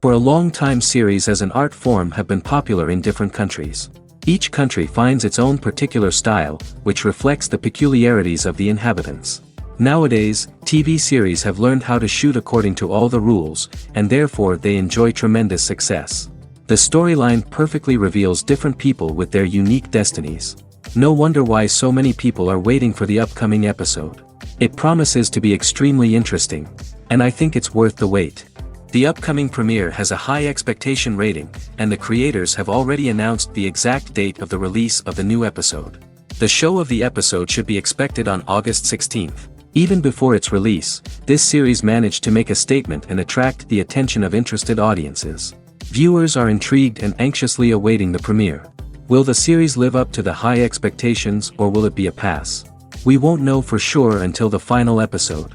For a long time, series as an art form have been popular in different countries. Each country finds its own particular style, which reflects the peculiarities of the inhabitants. Nowadays, TV series have learned how to shoot according to all the rules, and therefore they enjoy tremendous success. The storyline perfectly reveals different people with their unique destinies. No wonder why so many people are waiting for the upcoming episode. It promises to be extremely interesting, and I think it's worth the wait. The upcoming premiere has a high expectation rating, and the creators have already announced the exact date of the release of the new episode. The show of the episode should be expected on August 16th. Even before its release, this series managed to make a statement and attract the attention of interested audiences. Viewers are intrigued and anxiously awaiting the premiere. Will the series live up to the high expectations, or will it be a pass? We won't know for sure until the final episode.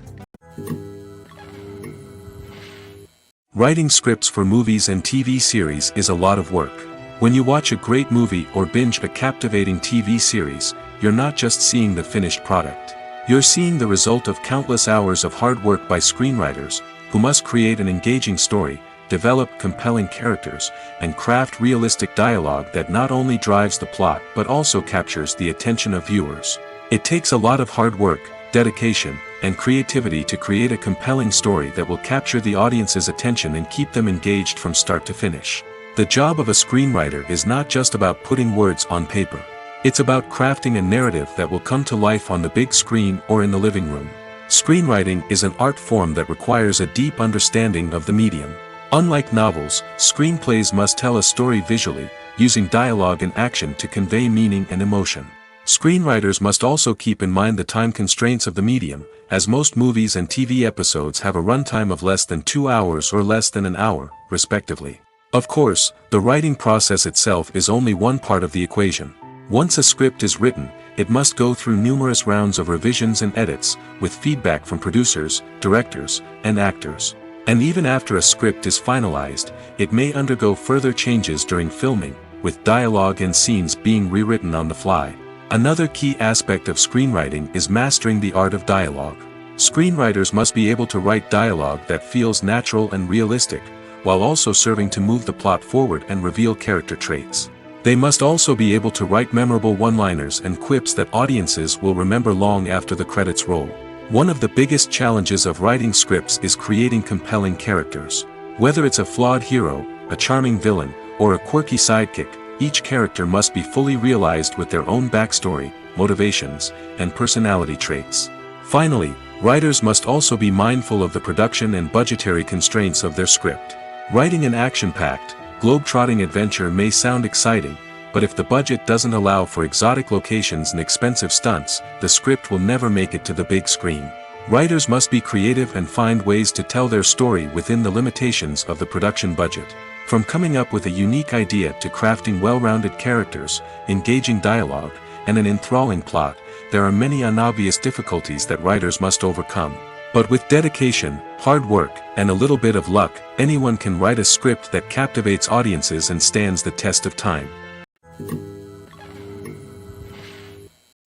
Writing scripts for movies and TV series is a lot of work. When you watch a great movie or binge a captivating TV series, you're not just seeing the finished product. You're seeing the result of countless hours of hard work by screenwriters, who must create an engaging story, develop compelling characters, and craft realistic dialogue that not only drives the plot but also captures the attention of viewers. It takes a lot of hard work, dedication, and creativity to create a compelling story that will capture the audience's attention and keep them engaged from start to finish. The job of a screenwriter is not just about putting words on paper. It's about crafting a narrative that will come to life on the big screen or in the living room. Screenwriting is an art form that requires a deep understanding of the medium. Unlike novels, screenplays must tell a story visually, using dialogue and action to convey meaning and emotion. Screenwriters must also keep in mind the time constraints of the medium, as most movies and TV episodes have a runtime of less than 2 hours or less than an hour, respectively. Of course, the writing process itself is only one part of the equation. Once a script is written, it must go through numerous rounds of revisions and edits, with feedback from producers, directors, and actors. And even after a script is finalized, it may undergo further changes during filming, with dialogue and scenes being rewritten on the fly. Another key aspect of screenwriting is mastering the art of dialogue. Screenwriters must be able to write dialogue that feels natural and realistic, while also serving to move the plot forward and reveal character traits. They must also be able to write memorable one-liners and quips that audiences will remember long after the credits roll. One of the biggest challenges of writing scripts is creating compelling characters. Whether it's a flawed hero, a charming villain, or a quirky sidekick, each character must be fully realized with their own backstory, motivations, and personality traits. Finally, writers must also be mindful of the production and budgetary constraints of their script. Writing an action-packed, globe-trotting adventure may sound exciting, but if the budget doesn't allow for exotic locations and expensive stunts, the script will never make it to the big screen. Writers must be creative and find ways to tell their story within the limitations of the production budget. From coming up with a unique idea to crafting well-rounded characters, engaging dialogue, and an enthralling plot, there are many unobvious difficulties that writers must overcome. But with dedication, hard work, and a little bit of luck, anyone can write a script that captivates audiences and stands the test of time.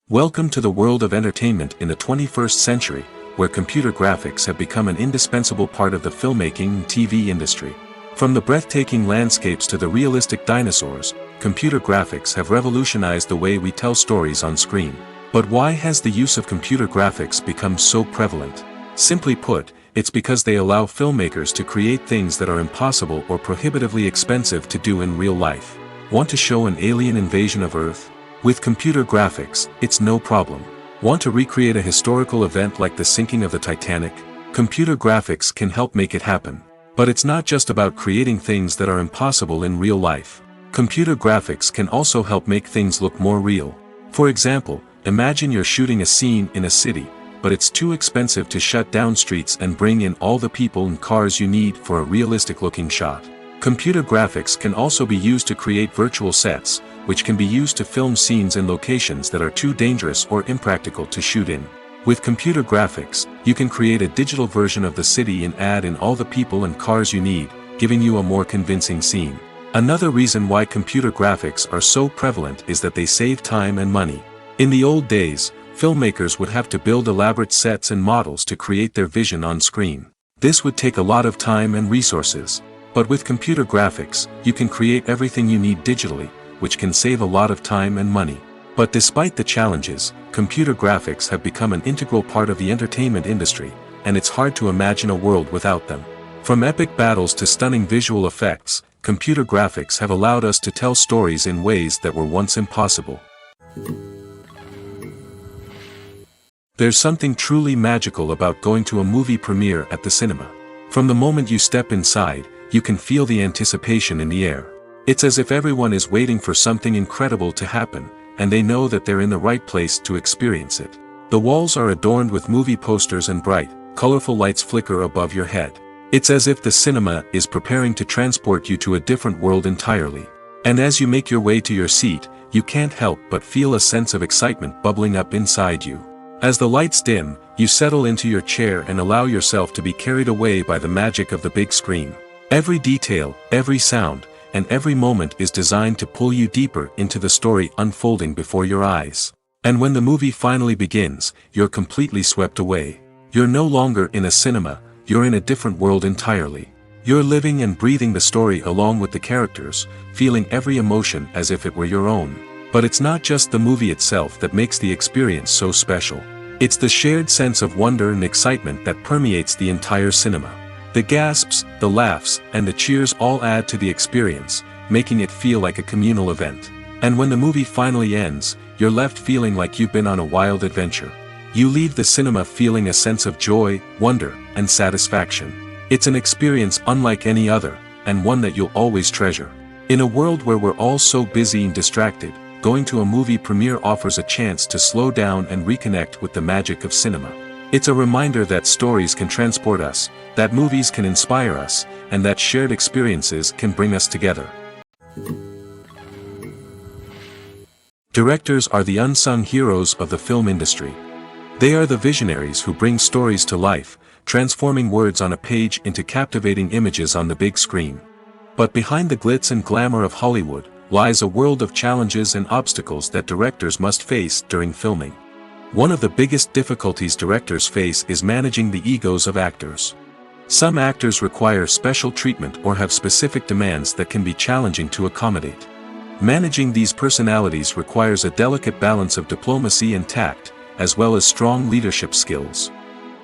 Welcome to the world of entertainment in the 21st century, where computer graphics have become an indispensable part of the filmmaking and TV industry. From the breathtaking landscapes to the realistic dinosaurs, computer graphics have revolutionized the way we tell stories on screen. But why has the use of computer graphics become so prevalent? Simply put, it's because they allow filmmakers to create things that are impossible or prohibitively expensive to do in real life. Want to show an alien invasion of Earth? With computer graphics, it's no problem. Want to recreate a historical event like the sinking of the Titanic? Computer graphics can help make it happen. But it's not just about creating things that are impossible in real life. Computer graphics can also help make things look more real. For example, imagine you're shooting a scene in a city, but it's too expensive to shut down streets and bring in all the people and cars you need for a realistic-looking shot. Computer graphics can also be used to create virtual sets, which can be used to film scenes in locations that are too dangerous or impractical to shoot in. With computer graphics, you can create a digital version of the city and add in all the people and cars you need, giving you a more convincing scene. Another reason why computer graphics are so prevalent is that they save time and money. In the old days, filmmakers would have to build elaborate sets and models to create their vision on screen. This would take a lot of time and resources. But with computer graphics, you can create everything you need digitally, which can save a lot of time and money. But despite the challenges, computer graphics have become an integral part of the entertainment industry, and it's hard to imagine a world without them. From epic battles to stunning visual effects, computer graphics have allowed us to tell stories in ways that were once impossible. There's something truly magical about going to a movie premiere at the cinema. From the moment you step inside, you can feel the anticipation in the air. It's as if everyone is waiting for something incredible to happen, and they know that they're in the right place to experience it. The walls are adorned with movie posters and bright, colorful lights flicker above your head. It's as if the cinema is preparing to transport you to a different world entirely. And as you make your way to your seat, you can't help but feel a sense of excitement bubbling up inside you. As the lights dim, you settle into your chair and allow yourself to be carried away by the magic of the big screen. Every detail, every sound, and every moment is designed to pull you deeper into the story unfolding before your eyes. And when the movie finally begins, you're completely swept away. You're no longer in a cinema, you're in a different world entirely. You're living and breathing the story along with the characters, feeling every emotion as if it were your own. But it's not just the movie itself that makes the experience so special. It's the shared sense of wonder and excitement that permeates the entire cinema. The gasps, the laughs, and the cheers all add to the experience, making it feel like a communal event. And when the movie finally ends, you're left feeling like you've been on a wild adventure. You leave the cinema feeling a sense of joy, wonder, and satisfaction. It's an experience unlike any other, and one that you'll always treasure. In a world where we're all so busy and distracted, going to a movie premiere offers a chance to slow down and reconnect with the magic of cinema. It's a reminder that stories can transport us, that movies can inspire us, and that shared experiences can bring us together. Directors are the unsung heroes of the film industry. They are the visionaries who bring stories to life, transforming words on a page into captivating images on the big screen. But behind the glitz and glamour of Hollywood, lies a world of challenges and obstacles that directors must face during filming. One of the biggest difficulties directors face is managing the egos of actors. Some actors require special treatment or have specific demands that can be challenging to accommodate. Managing these personalities requires a delicate balance of diplomacy and tact, as well as strong leadership skills.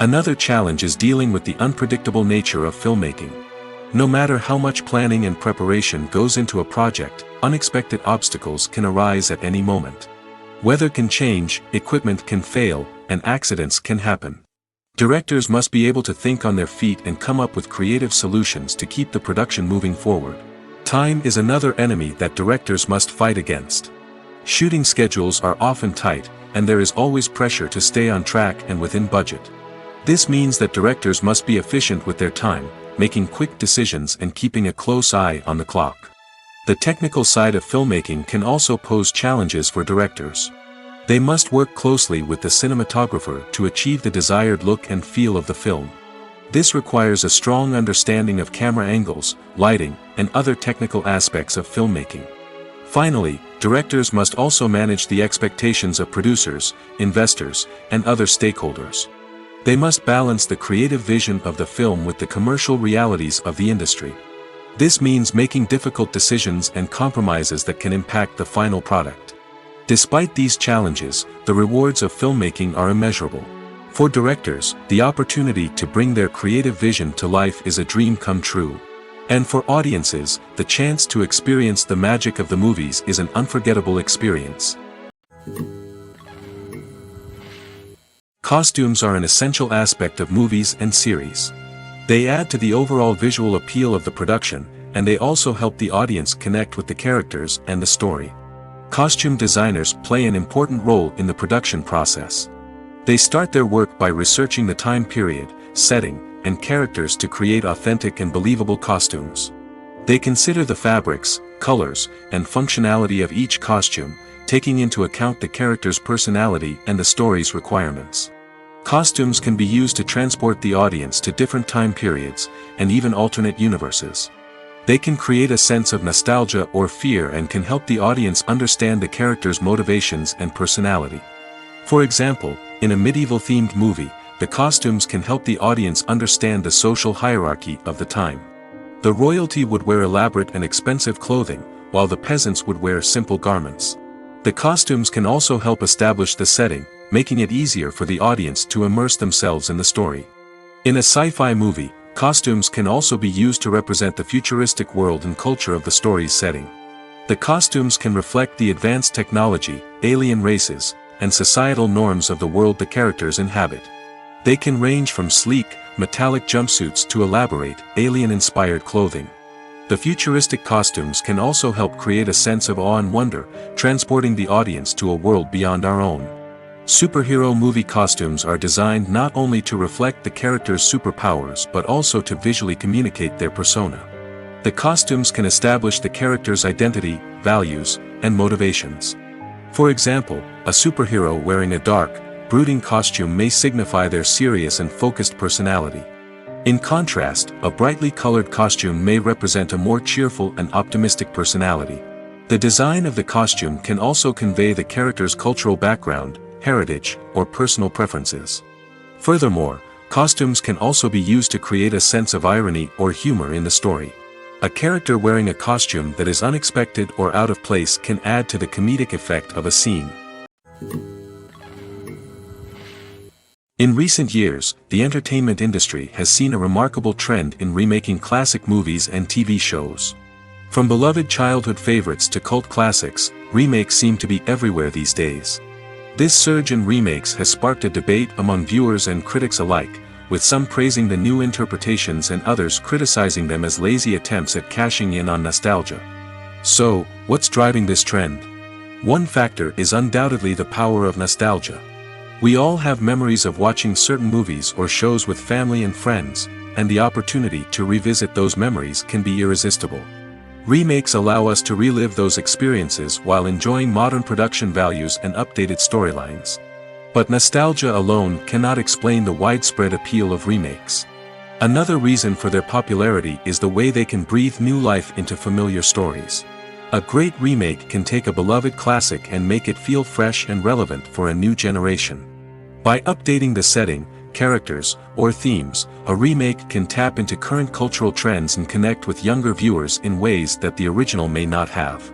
Another challenge is dealing with the unpredictable nature of filmmaking. No matter how much planning and preparation goes into a project, unexpected obstacles can arise at any moment. Weather can change, equipment can fail, and accidents can happen. Directors must be able to think on their feet and come up with creative solutions to keep the production moving forward. Time is another enemy that directors must fight against. Shooting schedules are often tight, and there is always pressure to stay on track and within budget. This means that directors must be efficient with their time, making quick decisions and keeping a close eye on the clock. The technical side of filmmaking can also pose challenges for directors. They must work closely with the cinematographer to achieve the desired look and feel of the film. This requires a strong understanding of camera angles, lighting, and other technical aspects of filmmaking. Finally, directors must also manage the expectations of producers, investors, and other stakeholders. They must balance the creative vision of the film with the commercial realities of the industry. This means making difficult decisions and compromises that can impact the final product. Despite these challenges, the rewards of filmmaking are immeasurable. For directors, the opportunity to bring their creative vision to life is a dream come true. And for audiences, the chance to experience the magic of the movies is an unforgettable experience. Costumes are an essential aspect of movies and series. They add to the overall visual appeal of the production, and they also help the audience connect with the characters and the story. Costume designers play an important role in the production process. They start their work by researching the time period, setting, and characters to create authentic and believable costumes. They consider the fabrics, colors, and functionality of each costume, taking into account the character's personality and the story's requirements. Costumes can be used to transport the audience to different time periods, and even alternate universes. They can create a sense of nostalgia or fear and can help the audience understand the character's motivations and personality. For example, in a medieval-themed movie, the costumes can help the audience understand the social hierarchy of the time. The royalty would wear elaborate and expensive clothing, while the peasants would wear simple garments. The costumes can also help establish the setting, making it easier for the audience to immerse themselves in the story. In a sci-fi movie, costumes can also be used to represent the futuristic world and culture of the story's setting. The costumes can reflect the advanced technology, alien races, and societal norms of the world the characters inhabit. They can range from sleek, metallic jumpsuits to elaborate, alien-inspired clothing. The futuristic costumes can also help create a sense of awe and wonder, transporting the audience to a world beyond our own. Superhero movie costumes are designed not only to reflect the character's superpowers but also to visually communicate their persona. The costumes can establish the character's identity, values, and motivations. For example, a superhero wearing a dark, brooding costume may signify their serious and focused personality. In contrast, a brightly colored costume may represent a more cheerful and optimistic personality. The design of the costume can also convey the character's cultural background, heritage, or personal preferences. Furthermore, costumes can also be used to create a sense of irony or humor in the story. A character wearing a costume that is unexpected or out of place can add to the comedic effect of a scene. In recent years, the entertainment industry has seen a remarkable trend in remaking classic movies and TV shows. From beloved childhood favorites to cult classics, remakes seem to be everywhere these days. This surge in remakes has sparked a debate among viewers and critics alike, with some praising the new interpretations and others criticizing them as lazy attempts at cashing in on nostalgia. So, what's driving this trend? One factor is undoubtedly the power of nostalgia. We all have memories of watching certain movies or shows with family and friends, and the opportunity to revisit those memories can be irresistible. Remakes allow us to relive those experiences while enjoying modern production values and updated storylines. But nostalgia alone cannot explain the widespread appeal of remakes. Another reason for their popularity is the way they can breathe new life into familiar stories. A great remake can take a beloved classic and make it feel fresh and relevant for a new generation. By updating the setting, characters, or themes, a remake can tap into current cultural trends and connect with younger viewers in ways that the original may not have.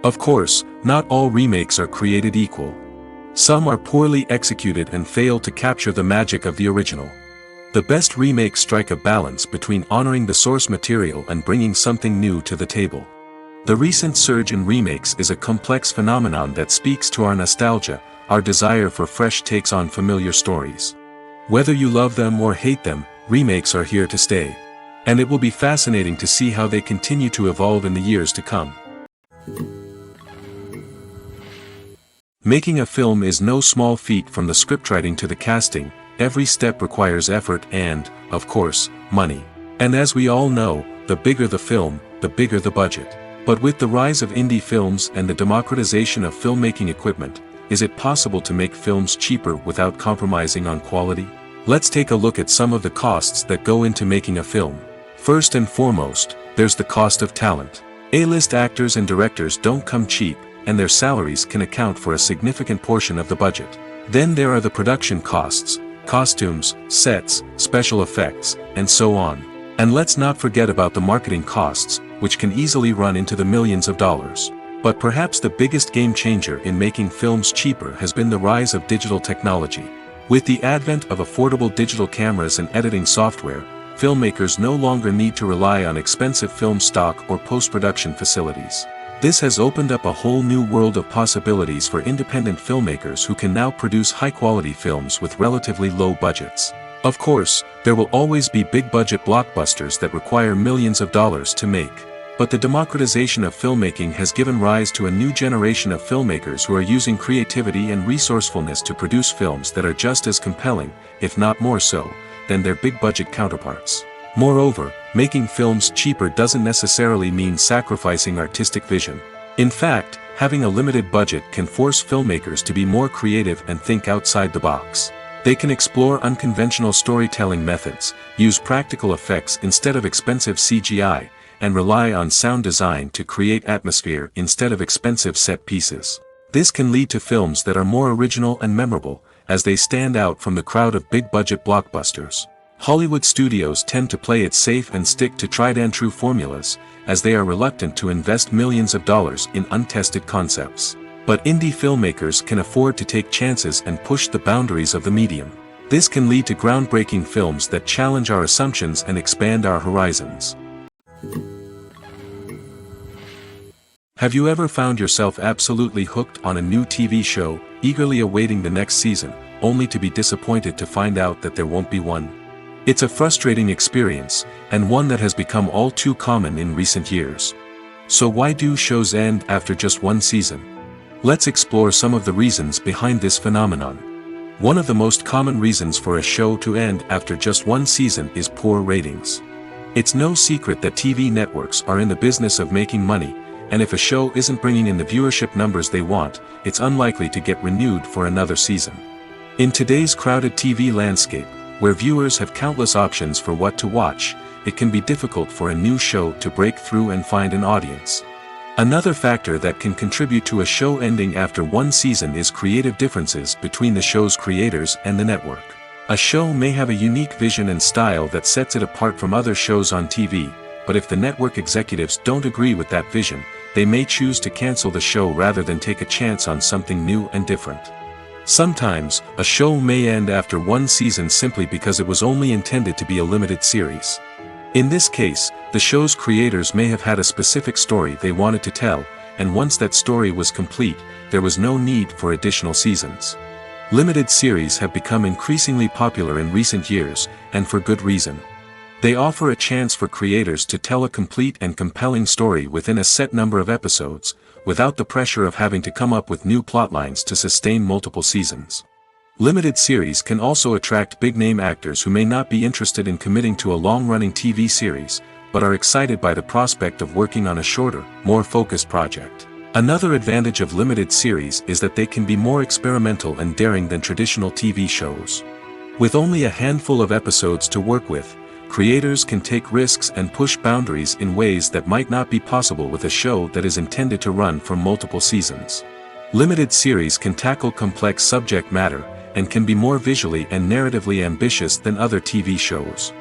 Of course, not all remakes are created equal. Some are poorly executed and fail to capture the magic of the original. The best remakes strike a balance between honoring the source material and bringing something new to the table. The recent surge in remakes is a complex phenomenon that speaks to our nostalgia, our desire for fresh takes on familiar stories. Whether you love them or hate them, remakes are here to stay. And it will be fascinating to see how they continue to evolve in the years to come. Making a film is no small feat. From the scriptwriting to the casting, every step requires effort and, of course, money. And as we all know, the bigger the film, the bigger the budget. But with the rise of indie films and the democratization of filmmaking equipment, is it possible to make films cheaper without compromising on quality? Let's take a look at some of the costs that go into making a film. First and foremost, there's the cost of talent. A-list actors and directors don't come cheap, and their salaries can account for a significant portion of the budget. Then there are the production costs, costumes, sets, special effects, and so on. And let's not forget about the marketing costs, which can easily run into the millions of dollars. But perhaps the biggest game changer in making films cheaper has been the rise of digital technology. With the advent of affordable digital cameras and editing software, filmmakers no longer need to rely on expensive film stock or post-production facilities. This has opened up a whole new world of possibilities for independent filmmakers who can now produce high-quality films with relatively low budgets. Of course, there will always be big-budget blockbusters that require millions of dollars to make. But the democratization of filmmaking has given rise to a new generation of filmmakers who are using creativity and resourcefulness to produce films that are just as compelling, if not more so, than their big-budget counterparts. Moreover, making films cheaper doesn't necessarily mean sacrificing artistic vision. In fact, having a limited budget can force filmmakers to be more creative and think outside the box. They can explore unconventional storytelling methods, use practical effects instead of expensive CGI, and rely on sound design to create atmosphere instead of expensive set pieces. This can lead to films that are more original and memorable, as they stand out from the crowd of big-budget blockbusters. Hollywood studios tend to play it safe and stick to tried-and-true formulas, as they are reluctant to invest millions of dollars in untested concepts. But indie filmmakers can afford to take chances and push the boundaries of the medium. This can lead to groundbreaking films that challenge our assumptions and expand our horizons. Have you ever found yourself absolutely hooked on a new TV show, eagerly awaiting the next season, only to be disappointed to find out that there won't be one? It's a frustrating experience, and one that has become all too common in recent years. So why do shows end after just one season? Let's explore some of the reasons behind this phenomenon. One of the most common reasons for a show to end after just one season is poor ratings. It's no secret that TV networks are in the business of making money, and if a show isn't bringing in the viewership numbers they want, it's unlikely to get renewed for another season. In today's crowded TV landscape, where viewers have countless options for what to watch, it can be difficult for a new show to break through and find an audience. Another factor that can contribute to a show ending after one season is creative differences between the show's creators and the network. A show may have a unique vision and style that sets it apart from other shows on TV, but if the network executives don't agree with that vision, they may choose to cancel the show rather than take a chance on something new and different. Sometimes, a show may end after one season simply because it was only intended to be a limited series. In this case, the show's creators may have had a specific story they wanted to tell, and once that story was complete, there was no need for additional seasons. Limited series have become increasingly popular in recent years, and for good reason. They offer a chance for creators to tell a complete and compelling story within a set number of episodes, without the pressure of having to come up with new plotlines to sustain multiple seasons. Limited series can also attract big-name actors who may not be interested in committing to a long-running TV series, but are excited by the prospect of working on a shorter, more focused project. Another advantage of limited series is that they can be more experimental and daring than traditional TV shows. With only a handful of episodes to work with, creators can take risks and push boundaries in ways that might not be possible with a show that is intended to run for multiple seasons. Limited series can tackle complex subject matter, and can be more visually and narratively ambitious than other TV shows.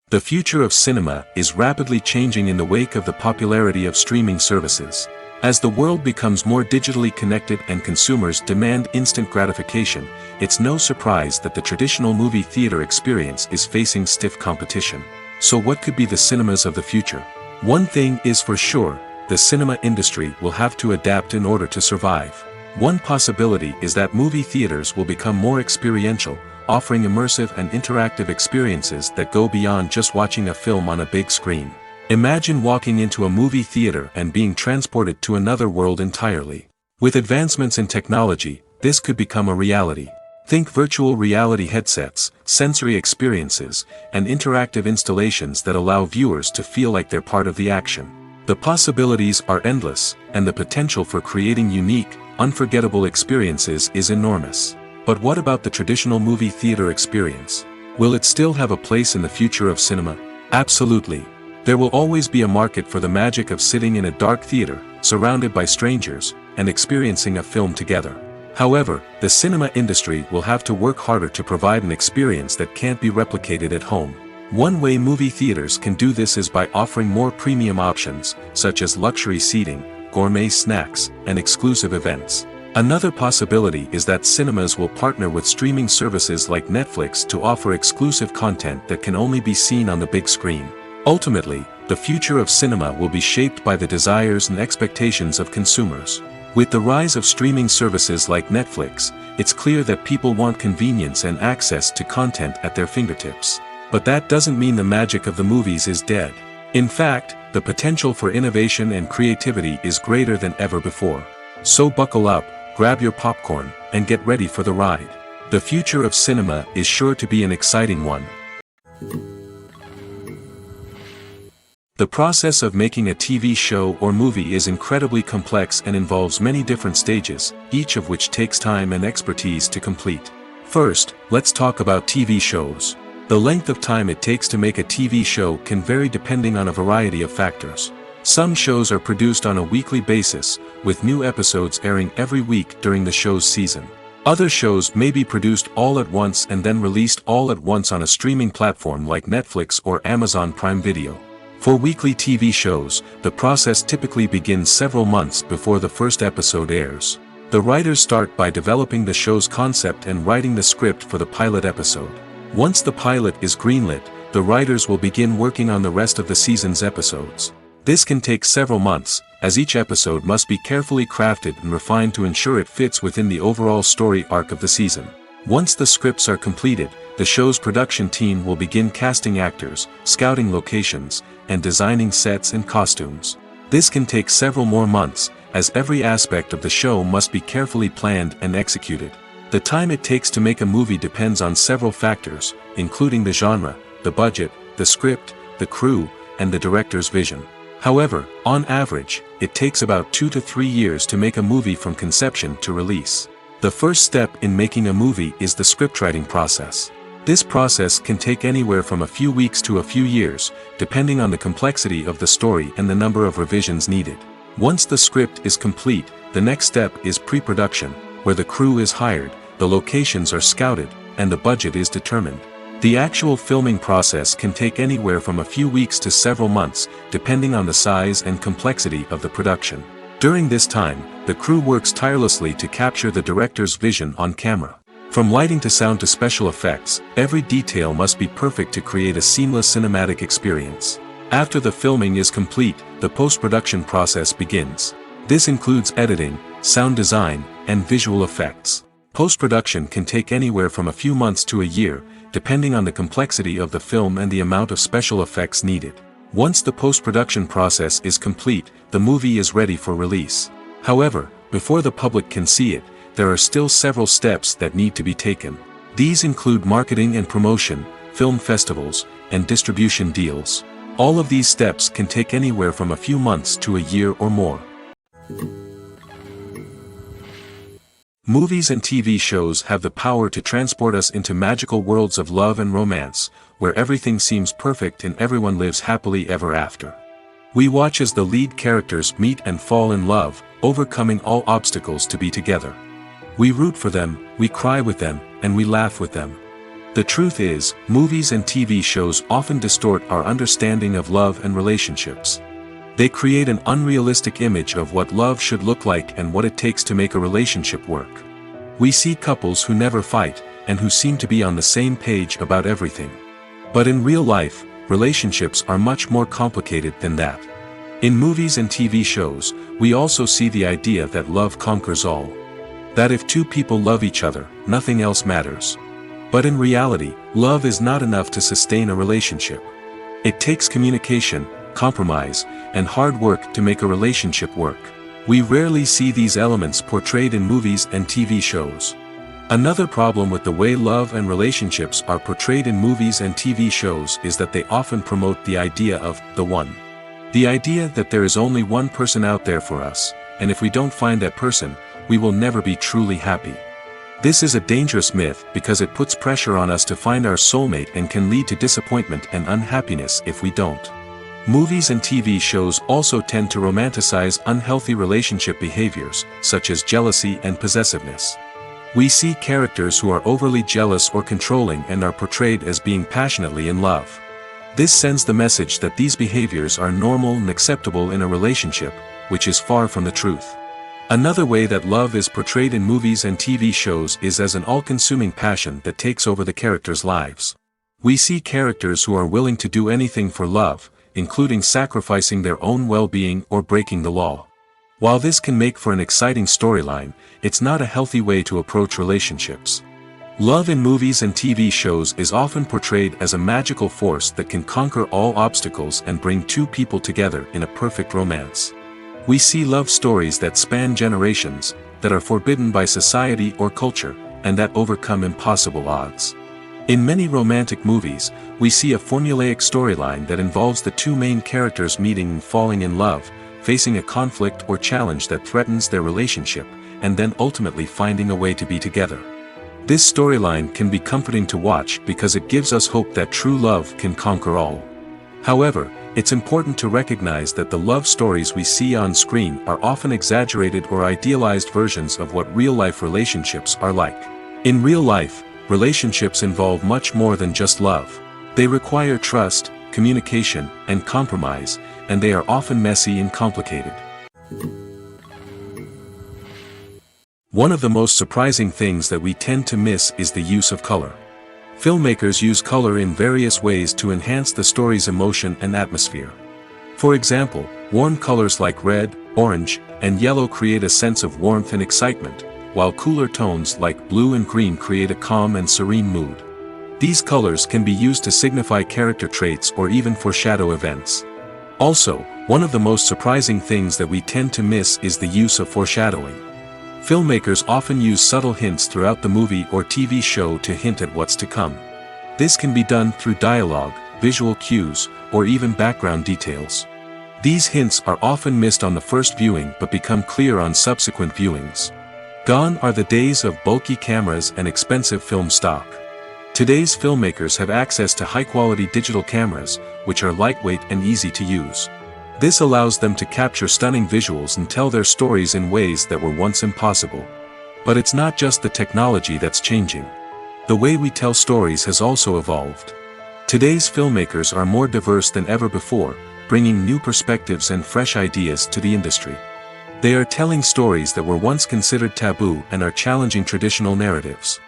The future of cinema is rapidly changing in the wake of the popularity of streaming services. As the world becomes more digitally connected and consumers demand instant gratification, it's no surprise that the traditional movie theater experience is facing stiff competition. So what could be the cinemas of the future? One thing is for sure, the cinema industry will have to adapt in order to survive. One possibility is that movie theaters will become more experiential, offering immersive and interactive experiences that go beyond just watching a film on a big screen. Imagine walking into a movie theater and being transported to another world entirely. With advancements in technology, this could become a reality. Think virtual reality headsets, sensory experiences, and interactive installations that allow viewers to feel like they're part of the action. The possibilities are endless, and the potential for creating unique, unforgettable experiences is enormous. But what about the traditional movie theater experience? Will it still have a place in the future of cinema? Absolutely. There will always be a market for the magic of sitting in a dark theater, surrounded by strangers, and experiencing a film together. However, the cinema industry will have to work harder to provide an experience that can't be replicated at home. One way movie theaters can do this is by offering more premium options, such as luxury seating, gourmet snacks, and exclusive events. Another possibility is that cinemas will partner with streaming services like Netflix to offer exclusive content that can only be seen on the big screen. Ultimately, the future of cinema will be shaped by the desires and expectations of consumers. With the rise of streaming services like Netflix, it's clear that people want convenience and access to content at their fingertips. But that doesn't mean the magic of the movies is dead. In fact, the potential for innovation and creativity is greater than ever before. So buckle up, grab your popcorn, and get ready for the ride. The future of cinema is sure to be an exciting one. The process of making a TV show or movie is incredibly complex and involves many different stages, each of which takes time and expertise to complete. First, let's talk about TV shows. The length of time it takes to make a TV show can vary depending on a variety of factors. Some shows are produced on a weekly basis, with new episodes airing every week during the show's season. Other shows may be produced all at once and then released all at once on a streaming platform like Netflix or Amazon Prime Video. For weekly TV shows, the process typically begins several months before the first episode airs. The writers start by developing the show's concept and writing the script for the pilot episode. Once the pilot is greenlit, the writers will begin working on the rest of the season's episodes. This can take several months, as each episode must be carefully crafted and refined to ensure it fits within the overall story arc of the season. Once the scripts are completed, the show's production team will begin casting actors, scouting locations, and designing sets and costumes. This can take several more months, as every aspect of the show must be carefully planned and executed. The time it takes to make a movie depends on several factors, including the genre, the budget, the script, the crew, and the director's vision. However, on average, it takes about 2 to 3 years to make a movie from conception to release. The first step in making a movie is the scriptwriting process. This process can take anywhere from a few weeks to a few years, depending on the complexity of the story and the number of revisions needed. Once the script is complete, the next step is pre-production, where the crew is hired, the locations are scouted, and the budget is determined. The actual filming process can take anywhere from a few weeks to several months, depending on the size and complexity of the production. During this time, the crew works tirelessly to capture the director's vision on camera. From lighting to sound to special effects, every detail must be perfect to create a seamless cinematic experience. After the filming is complete, the post-production process begins. This includes editing, sound design, and visual effects. Post-production can take anywhere from a few months to a year, depending on the complexity of the film and the amount of special effects needed. Once the post-production process is complete, the movie is ready for release. However, before the public can see it, there are still several steps that need to be taken. These include marketing and promotion, film festivals, and distribution deals. All of these steps can take anywhere from a few months to a year or more. Movies and TV shows have the power to transport us into magical worlds of love and romance, where everything seems perfect and everyone lives happily ever after. We watch as the lead characters meet and fall in love, overcoming all obstacles to be together. We root for them, we cry with them, and we laugh with them. The truth is, movies and TV shows often distort our understanding of love and relationships. They create an unrealistic image of what love should look like and what it takes to make a relationship work. We see couples who never fight, and who seem to be on the same page about everything. But in real life, relationships are much more complicated than that. In movies and TV shows, we also see the idea that love conquers all. That if two people love each other, nothing else matters. But in reality, love is not enough to sustain a relationship. It takes communication, compromise, and hard work to make a relationship work. We rarely see these elements portrayed in movies and TV shows. Another problem with the way love and relationships are portrayed in movies and TV shows is that they often promote the idea of the one. The idea that there is only one person out there for us, and if we don't find that person, we will never be truly happy. This is a dangerous myth because it puts pressure on us to find our soulmate and can lead to disappointment and unhappiness if we don't. Movies and TV shows also tend to romanticize unhealthy relationship behaviors, such as jealousy and possessiveness. We see characters who are overly jealous or controlling and are portrayed as being passionately in love. This sends the message that these behaviors are normal and acceptable in a relationship, which is far from the truth. Another way that love is portrayed in movies and TV shows is as an all-consuming passion that takes over the characters' lives. We see characters who are willing to do anything for love, including sacrificing their own well-being or breaking the law. While this can make for an exciting storyline, it's not a healthy way to approach relationships. Love in movies and TV shows is often portrayed as a magical force that can conquer all obstacles and bring two people together in a perfect romance. We see love stories that span generations, that are forbidden by society or culture, and that overcome impossible odds. In many romantic movies, we see a formulaic storyline that involves the two main characters meeting and falling in love, facing a conflict or challenge that threatens their relationship, and then ultimately finding a way to be together. This storyline can be comforting to watch because it gives us hope that true love can conquer all. However, It's important to recognize that the love stories we see on screen are often exaggerated or idealized versions of what real-life relationships are like. In real life, relationships involve much more than just love. They require trust, communication, and compromise, and they are often messy and complicated. One of the most surprising things that we tend to miss is the use of color. Filmmakers use color in various ways to enhance the story's emotion and atmosphere. For example, warm colors like red, orange, and yellow create a sense of warmth and excitement, while cooler tones like blue and green create a calm and serene mood. These colors can be used to signify character traits or even foreshadow events. Also, one of the most surprising things that we tend to miss is the use of foreshadowing. Filmmakers often use subtle hints throughout the movie or TV show to hint at what's to come. This can be done through dialogue, visual cues, or even background details. These hints are often missed on the first viewing but become clear on subsequent viewings. Gone are the days of bulky cameras and expensive film stock. Today's filmmakers have access to high-quality digital cameras, which are lightweight and easy to use. This allows them to capture stunning visuals and tell their stories in ways that were once impossible. But it's not just the technology that's changing. The way we tell stories has also evolved. Today's filmmakers are more diverse than ever before, bringing new perspectives and fresh ideas to the industry. They are telling stories that were once considered taboo and are challenging traditional narratives.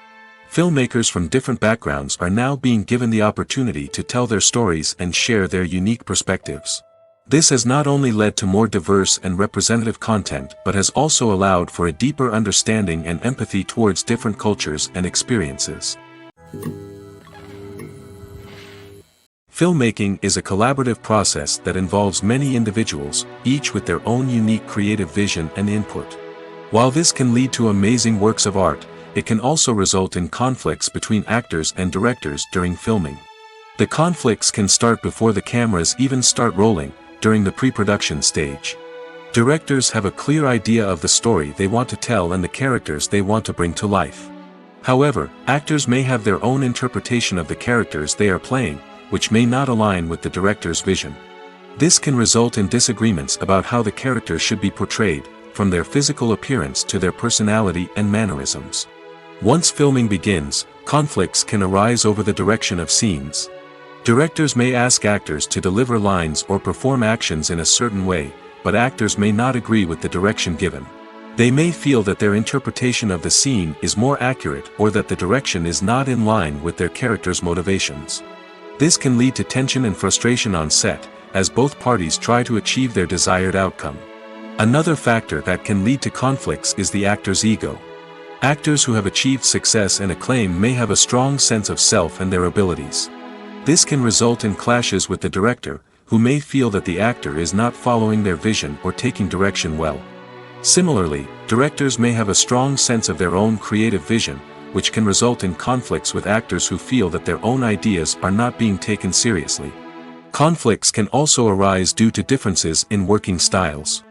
Filmmakers from different backgrounds are now being given the opportunity to tell their stories and share their unique perspectives. This has not only led to more diverse and representative content but has also allowed for a deeper understanding and empathy towards different cultures and experiences. Filmmaking is a collaborative process that involves many individuals, each with their own unique creative vision and input. While this can lead to amazing works of art, it can also result in conflicts between actors and directors during filming. The conflicts can start before the cameras even start rolling, during the pre-production stage. Directors have a clear idea of the story they want to tell and the characters they want to bring to life. However, actors may have their own interpretation of the characters they are playing, which may not align with the director's vision. This can result in disagreements about how the characters should be portrayed, from their physical appearance to their personality and mannerisms. Once filming begins, conflicts can arise over the direction of scenes. Directors may ask actors to deliver lines or perform actions in a certain way, but actors may not agree with the direction given. They may feel that their interpretation of the scene is more accurate or that the direction is not in line with their character's motivations. This can lead to tension and frustration on set, as both parties try to achieve their desired outcome. Another factor that can lead to conflicts is the actor's ego. Actors who have achieved success and acclaim may have a strong sense of self and their abilities. This can result in clashes with the director, who may feel that the actor is not following their vision or taking direction well. Similarly, directors may have a strong sense of their own creative vision, which can result in conflicts with actors who feel that their own ideas are not being taken seriously. Conflicts can also arise due to differences in working styles.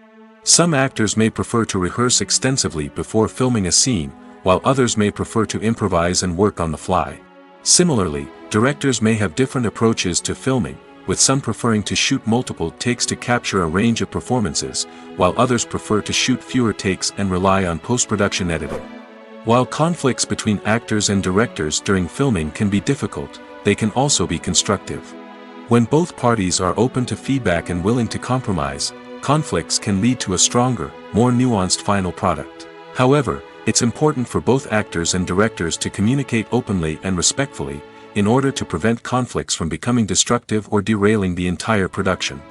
Some actors may prefer to rehearse extensively before filming a scene, while others may prefer to improvise and work on the fly. Similarly, directors may have different approaches to filming, with some preferring to shoot multiple takes to capture a range of performances, while others prefer to shoot fewer takes and rely on post-production editing. While conflicts between actors and directors during filming can be difficult, they can also be constructive. When both parties are open to feedback and willing to compromise, conflicts can lead to a stronger, more nuanced final product. However, it's important for both actors and directors to communicate openly and respectfully, in order to prevent conflicts from becoming destructive or derailing the entire production.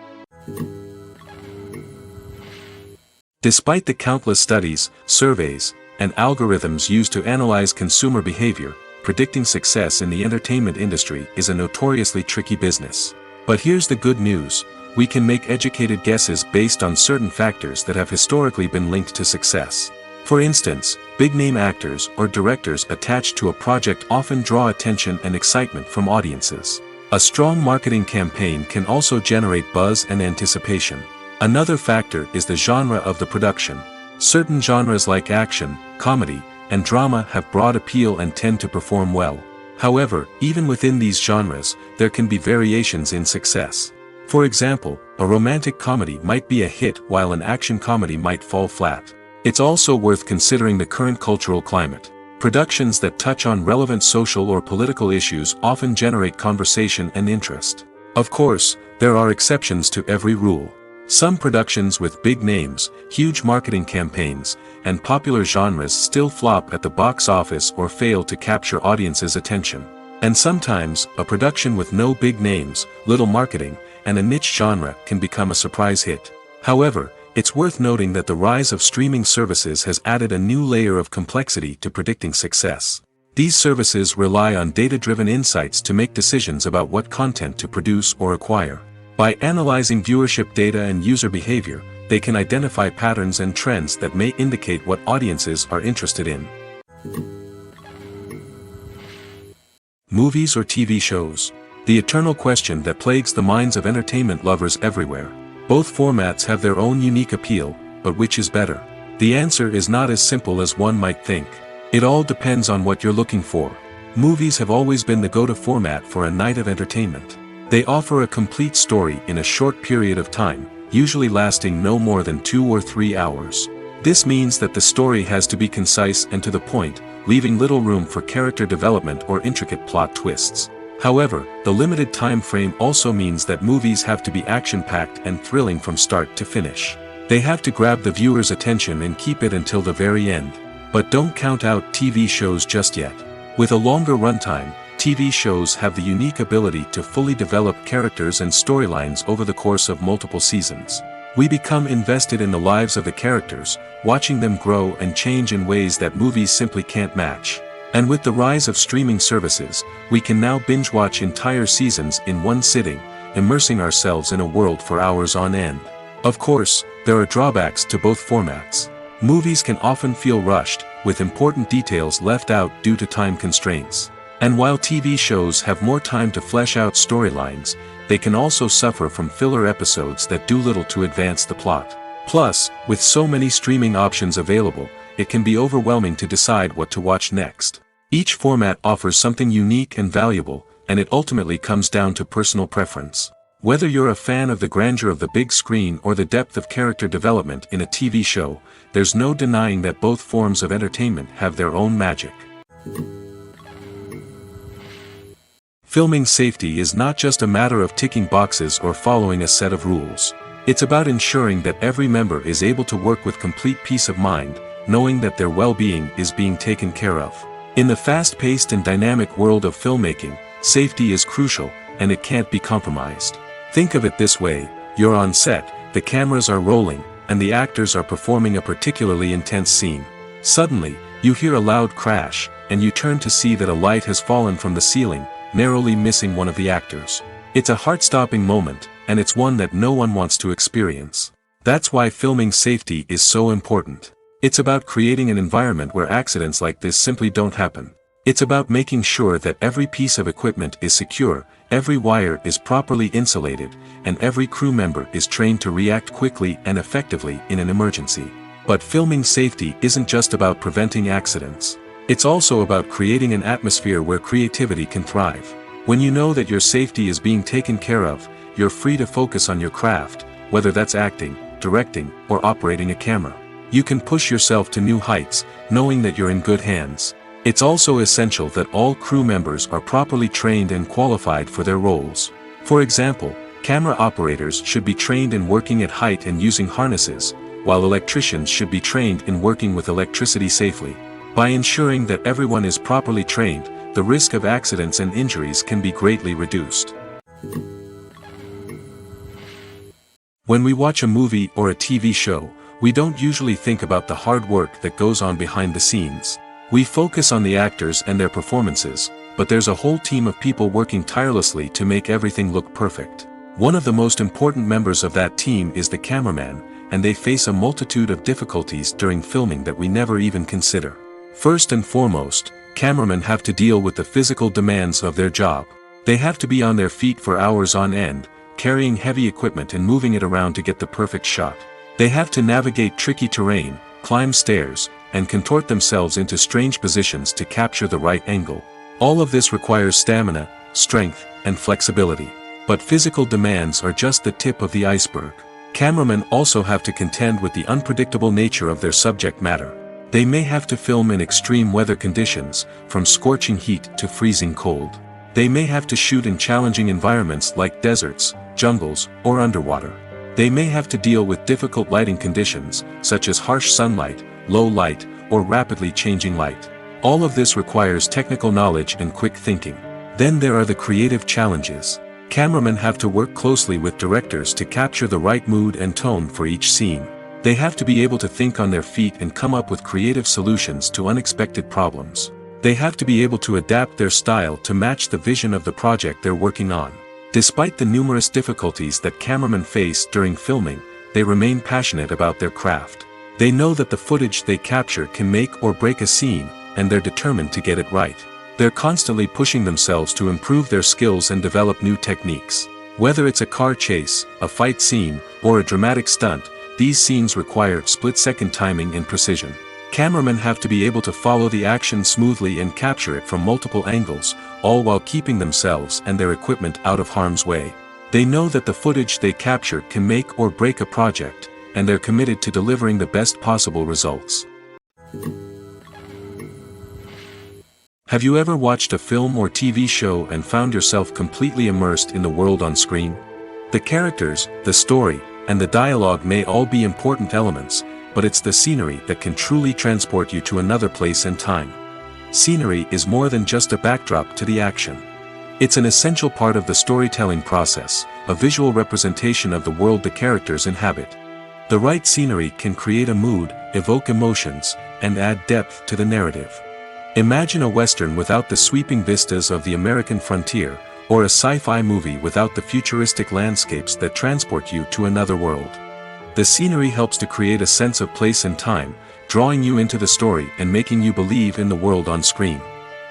Despite the countless studies, surveys, and algorithms used to analyze consumer behavior, predicting success in the entertainment industry is a notoriously tricky business. But here's the good news: we can make educated guesses based on certain factors that have historically been linked to success. For instance, big-name actors or directors attached to a project often draw attention and excitement from audiences. A strong marketing campaign can also generate buzz and anticipation. Another factor is the genre of the production. Certain genres like action, comedy, and drama have broad appeal and tend to perform well. However, even within these genres, there can be variations in success. For example, a romantic comedy might be a hit while an action comedy might fall flat. It's also worth considering the current cultural climate. Productions that touch on relevant social or political issues often generate conversation and interest. Of course, there are exceptions to every rule. Some productions with big names, huge marketing campaigns, and popular genres still flop at the box office or fail to capture audiences' attention. And sometimes, a production with no big names, little marketing, and a niche genre can become a surprise hit. However, it's worth noting that the rise of streaming services has added a new layer of complexity to predicting success. These services rely on data-driven insights to make decisions about what content to produce or acquire. By analyzing viewership data and user behavior, they can identify patterns and trends that may indicate what audiences are interested in. Movies or TV shows? The eternal question that plagues the minds of entertainment lovers everywhere. Both formats have their own unique appeal, but which is better? The answer is not as simple as one might think. It all depends on what you're looking for. Movies have always been the go-to format for a night of entertainment. They offer a complete story in a short period of time, usually lasting no more than 2 or 3 hours. This means that the story has to be concise and to the point, leaving little room for character development or intricate plot twists. However, the limited time frame also means that movies have to be action-packed and thrilling from start to finish. They have to grab the viewer's attention and keep it until the very end. But don't count out TV shows just yet. With a longer runtime, TV shows have the unique ability to fully develop characters and storylines over the course of multiple seasons. We become invested in the lives of the characters, watching them grow and change in ways that movies simply can't match. And with the rise of streaming services, we can now binge-watch entire seasons in one sitting, immersing ourselves in a world for hours on end. Of course, there are drawbacks to both formats. Movies can often feel rushed, with important details left out due to time constraints. And while TV shows have more time to flesh out storylines, they can also suffer from filler episodes that do little to advance the plot. Plus, with so many streaming options available, it can be overwhelming to decide what to watch next. Each format offers something unique and valuable, and it ultimately comes down to personal preference. Whether you're a fan of the grandeur of the big screen or the depth of character development in a TV show, there's no denying that both forms of entertainment have their own magic. Filming safety is not just a matter of ticking boxes or following a set of rules. It's about ensuring that every member is able to work with complete peace of mind, knowing that their well-being is being taken care of. In the fast-paced and dynamic world of filmmaking, safety is crucial, and it can't be compromised. Think of it this way: you're on set, the cameras are rolling, and the actors are performing a particularly intense scene. Suddenly, you hear a loud crash, and you turn to see that a light has fallen from the ceiling, narrowly missing one of the actors. It's a heart-stopping moment, and it's one that no one wants to experience. That's why filming safety is so important. It's about creating an environment where accidents like this simply don't happen. It's about making sure that every piece of equipment is secure, every wire is properly insulated, and every crew member is trained to react quickly and effectively in an emergency. But filming safety isn't just about preventing accidents. It's also about creating an atmosphere where creativity can thrive. When you know that your safety is being taken care of, you're free to focus on your craft, whether that's acting, directing, or operating a camera. You can push yourself to new heights, knowing that you're in good hands. It's also essential that all crew members are properly trained and qualified for their roles. For example, camera operators should be trained in working at height and using harnesses, while electricians should be trained in working with electricity safely. By ensuring that everyone is properly trained, the risk of accidents and injuries can be greatly reduced. When we watch a movie or a TV show, we don't usually think about the hard work that goes on behind the scenes. We focus on the actors and their performances, but there's a whole team of people working tirelessly to make everything look perfect. One of the most important members of that team is the cameraman, and they face a multitude of difficulties during filming that we never even consider. First and foremost, cameramen have to deal with the physical demands of their job. They have to be on their feet for hours on end, carrying heavy equipment and moving it around to get the perfect shot. They have to navigate tricky terrain, climb stairs, and contort themselves into strange positions to capture the right angle. All of this requires stamina, strength, and flexibility. But physical demands are just the tip of the iceberg. Cameramen also have to contend with the unpredictable nature of their subject matter. They may have to film in extreme weather conditions, from scorching heat to freezing cold. They may have to shoot in challenging environments like deserts, jungles, or underwater. They may have to deal with difficult lighting conditions, such as harsh sunlight, low light, or rapidly changing light. All of this requires technical knowledge and quick thinking. Then there are the creative challenges. Cameramen have to work closely with directors to capture the right mood and tone for each scene. They have to be able to think on their feet and come up with creative solutions to unexpected problems. They have to be able to adapt their style to match the vision of the project they're working on. Despite the numerous difficulties that cameramen face during filming, they remain passionate about their craft. They know that the footage they capture can make or break a scene, and they're determined to get it right. They're constantly pushing themselves to improve their skills and develop new techniques. Whether it's a car chase, a fight scene, or a dramatic stunt, these scenes require split-second timing and precision. Cameramen have to be able to follow the action smoothly and capture it from multiple angles, all while keeping themselves and their equipment out of harm's way. They know that the footage they capture can make or break a project, and they're committed to delivering the best possible results. Have you ever watched a film or TV show and found yourself completely immersed in the world on screen? The characters, the story, and the dialogue may all be important elements, but it's the scenery that can truly transport you to another place and time. Scenery is more than just a backdrop to the action. It's an essential part of the storytelling process, a visual representation of the world the characters inhabit. The right scenery can create a mood, evoke emotions, and add depth to the narrative. Imagine a Western without the sweeping vistas of the American frontier, or a sci-fi movie without the futuristic landscapes that transport you to another world. The scenery helps to create a sense of place and time, drawing you into the story and making you believe in the world on screen.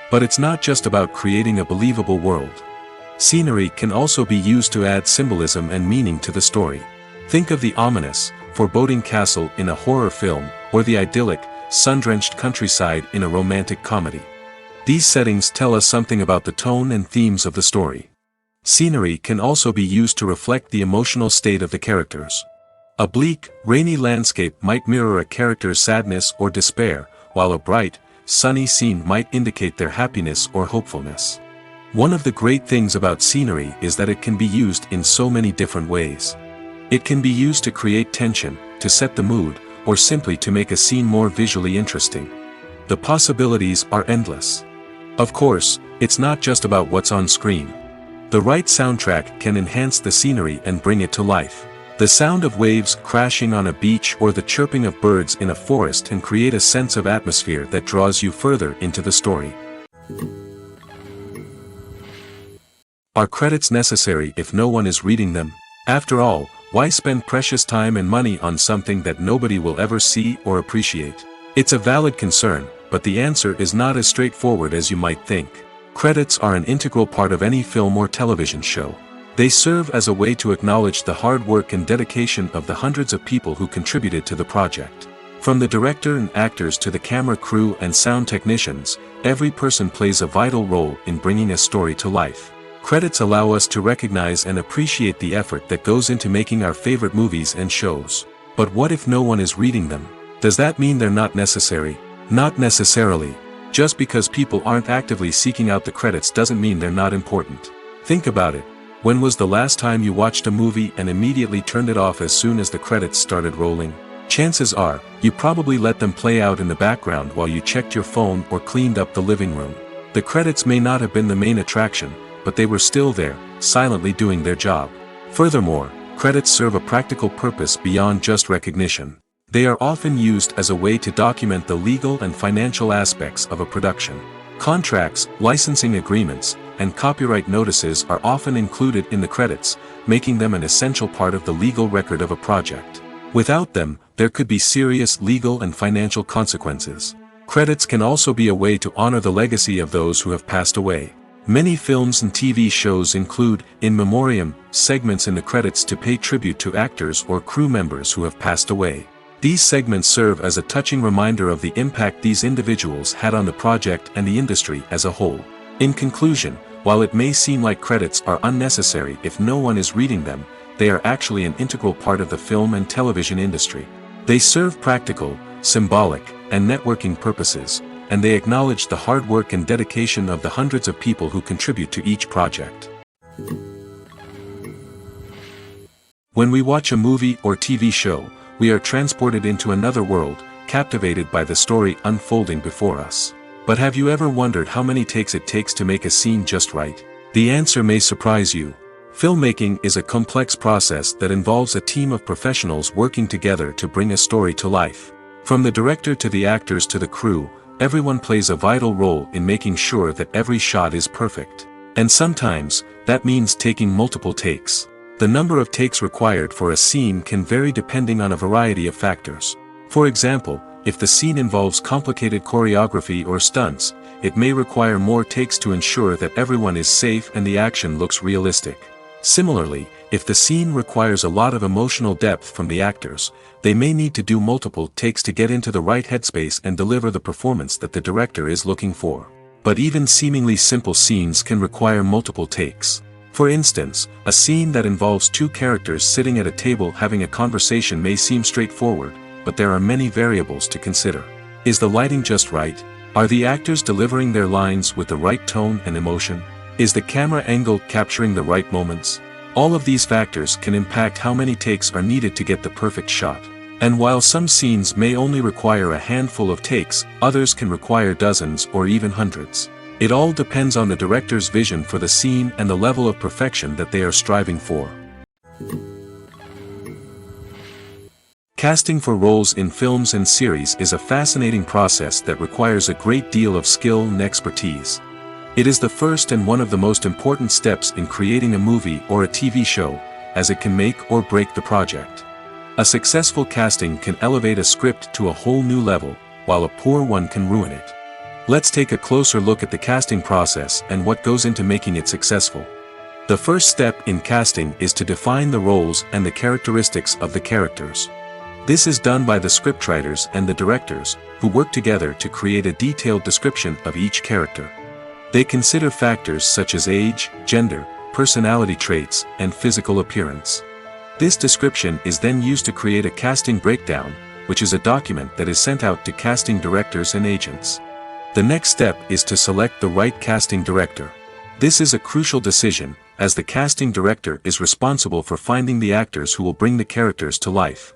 But it's not just about creating a believable world. Scenery can also be used to add symbolism and meaning to the story. Think of the ominous, foreboding castle in a horror film, or the idyllic, sun-drenched countryside in a romantic comedy. These settings tell us something about the tone and themes of the story. Scenery can also be used to reflect the emotional state of the characters. A bleak, rainy landscape might mirror a character's sadness or despair, while a bright, sunny scene might indicate their happiness or hopefulness. One of the great things about scenery is that it can be used in so many different ways. It can be used to create tension, to set the mood, or simply to make a scene more visually interesting. The possibilities are endless. Of course, it's not just about what's on screen. The right soundtrack can enhance the scenery and bring it to life. The sound of waves crashing on a beach or the chirping of birds in a forest can create a sense of atmosphere that draws you further into the story. Are credits necessary if no one is reading them? After all, why spend precious time and money on something that nobody will ever see or appreciate? It's a valid concern, but the answer is not as straightforward as you might think. Credits are an integral part of any film or television show. They serve as a way to acknowledge the hard work and dedication of the hundreds of people who contributed to the project. From the director and actors to the camera crew and sound technicians, every person plays a vital role in bringing a story to life. Credits allow us to recognize and appreciate the effort that goes into making our favorite movies and shows. But what if no one is reading them? Does that mean they're not necessary? Not necessarily. Just because people aren't actively seeking out the credits doesn't mean they're not important. Think about it. When was the last time you watched a movie and immediately turned it off as soon as the credits started rolling? Chances are, you probably let them play out in the background while you checked your phone or cleaned up the living room. The credits may not have been the main attraction, but they were still there, silently doing their job. Furthermore, credits serve a practical purpose beyond just recognition. They are often used as a way to document the legal and financial aspects of a production. Contracts, licensing agreements, and copyright notices are often included in the credits, making them an essential part of the legal record of a project. Without them, there could be serious legal and financial consequences. Credits can also be a way to honor the legacy of those who have passed away. Many films and TV shows include in memoriam segments in the credits to pay tribute to actors or crew members who have passed away. These segments serve as a touching reminder of the impact these individuals had on the project and the industry as a whole. In conclusion, While it may seem like credits are unnecessary if no one is reading them, they are actually an integral part of the film and television industry. They serve practical, symbolic, and networking purposes, and they acknowledge the hard work and dedication of the hundreds of people who contribute to each project. When we watch a movie or TV show, we are transported into another world, captivated by the story unfolding before us. But have you ever wondered how many takes it takes to make a scene just right? The answer may surprise you. Filmmaking is a complex process that involves a team of professionals working together to bring a story to life. From the director to the actors to the crew, everyone plays a vital role in making sure that every shot is perfect. And sometimes, that means taking multiple takes. The number of takes required for a scene can vary depending on a variety of factors. For example, if the scene involves complicated choreography or stunts, it may require more takes to ensure that everyone is safe and the action looks realistic. Similarly, if the scene requires a lot of emotional depth from the actors, they may need to do multiple takes to get into the right headspace and deliver the performance that the director is looking for. But even seemingly simple scenes can require multiple takes. For instance, a scene that involves two characters sitting at a table having a conversation may seem straightforward, but there are many variables to consider. Is the lighting just right? Are the actors delivering their lines with the right tone and emotion? Is the camera angle capturing the right moments? All of these factors can impact how many takes are needed to get the perfect shot. And while some scenes may only require a handful of takes, others can require dozens or even hundreds. It all depends on the director's vision for the scene and the level of perfection that they are striving for. Casting for roles in films and series is a fascinating process that requires a great deal of skill and expertise. It is the first and one of the most important steps in creating a movie or a TV show, as it can make or break the project. A successful casting can elevate a script to a whole new level, while a poor one can ruin it. Let's take a closer look at the casting process and what goes into making it successful. The first step in casting is to define the roles and the characteristics of the characters. This is done by the scriptwriters and the directors, who work together to create a detailed description of each character. They consider factors such as age, gender, personality traits, and physical appearance. This description is then used to create a casting breakdown, which is a document that is sent out to casting directors and agents. The next step is to select the right casting director. This is a crucial decision, as the casting director is responsible for finding the actors who will bring the characters to life.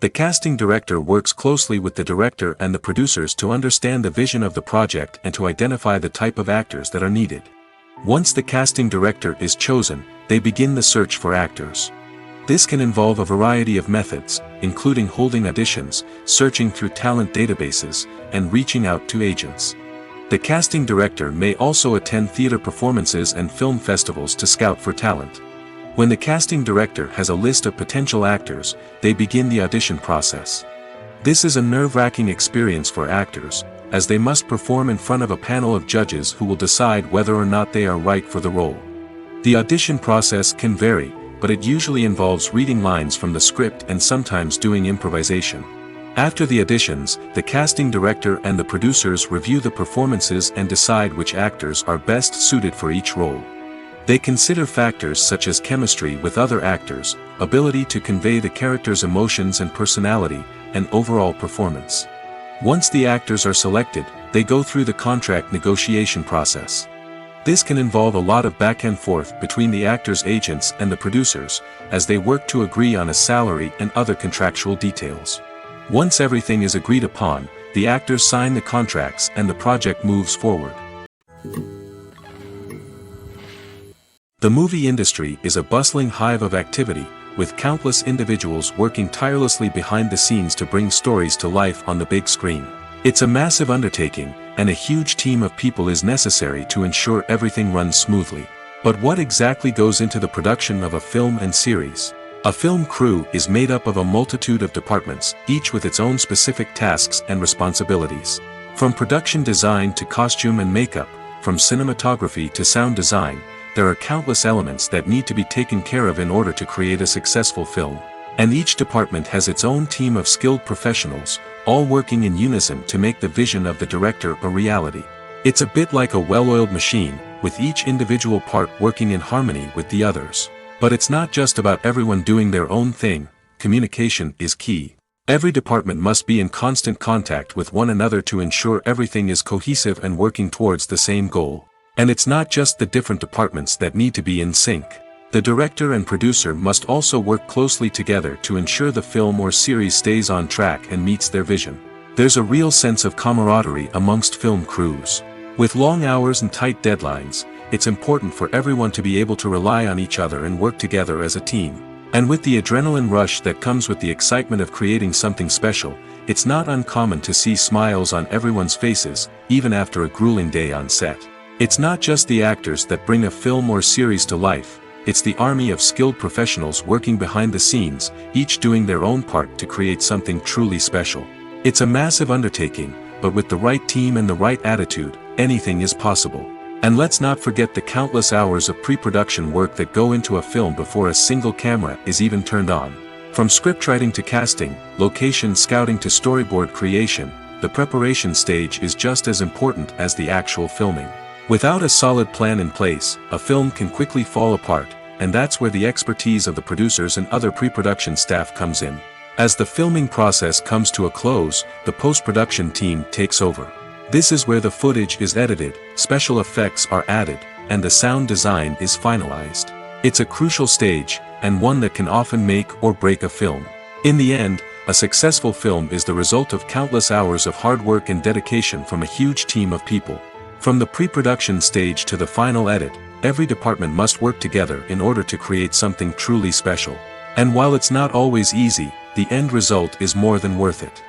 The casting director works closely with the director and the producers to understand the vision of the project and to identify the type of actors that are needed. Once the casting director is chosen, they begin the search for actors. This can involve a variety of methods, including holding auditions, searching through talent databases, and reaching out to agents. The casting director may also attend theater performances and film festivals to scout for talent. When the casting director has a list of potential actors, they begin the audition process. This is a nerve-wracking experience for actors, as they must perform in front of a panel of judges who will decide whether or not they are right for the role. The audition process can vary, but it usually involves reading lines from the script and sometimes doing improvisation. After the auditions, the casting director and the producers review the performances and decide which actors are best suited for each role. They consider factors such as chemistry with other actors, ability to convey the character's emotions and personality, and overall performance. Once the actors are selected, they go through the contract negotiation process. This can involve a lot of back and forth between the actors' agents and the producers, as they work to agree on a salary and other contractual details. Once everything is agreed upon, the actors sign the contracts and the project moves forward. The movie industry is a bustling hive of activity, with countless individuals working tirelessly behind the scenes to bring stories to life on the big screen. It's a massive undertaking, and a huge team of people is necessary to ensure everything runs smoothly. But what exactly goes into the production of a film and series? A film crew is made up of a multitude of departments, each with its own specific tasks and responsibilities. From production design to costume and makeup, from cinematography to sound design, there are countless elements that need to be taken care of in order to create a successful film. And each department has its own team of skilled professionals, all working in unison to make the vision of the director a reality. It's a bit like a well-oiled machine, with each individual part working in harmony with the others. But it's not just about everyone doing their own thing. Communication is key. Every department must be in constant contact with one another to ensure everything is cohesive and working towards the same goal. And it's not just the different departments that need to be in sync. The director and producer must also work closely together to ensure the film or series stays on track and meets their vision. There's a real sense of camaraderie amongst film crews. With long hours and tight deadlines, it's important for everyone to be able to rely on each other and work together as a team. And with the adrenaline rush that comes with the excitement of creating something special, it's not uncommon to see smiles on everyone's faces, even after a grueling day on set. It's not just the actors that bring a film or series to life, it's the army of skilled professionals working behind the scenes, each doing their own part to create something truly special. It's a massive undertaking, but with the right team and the right attitude, anything is possible. And let's not forget the countless hours of pre-production work that go into a film before a single camera is even turned on. From scriptwriting to casting, location scouting to storyboard creation, the preparation stage is just as important as the actual filming. Without a solid plan in place, a film can quickly fall apart, and that's where the expertise of the producers and other pre-production staff comes in. As the filming process comes to a close, the post-production team takes over. This is where the footage is edited, special effects are added, and the sound design is finalized. It's a crucial stage, and one that can often make or break a film. In the end, a successful film is the result of countless hours of hard work and dedication from a huge team of people. From the pre-production stage to the final edit, every department must work together in order to create something truly special. And while it's not always easy, the end result is more than worth it.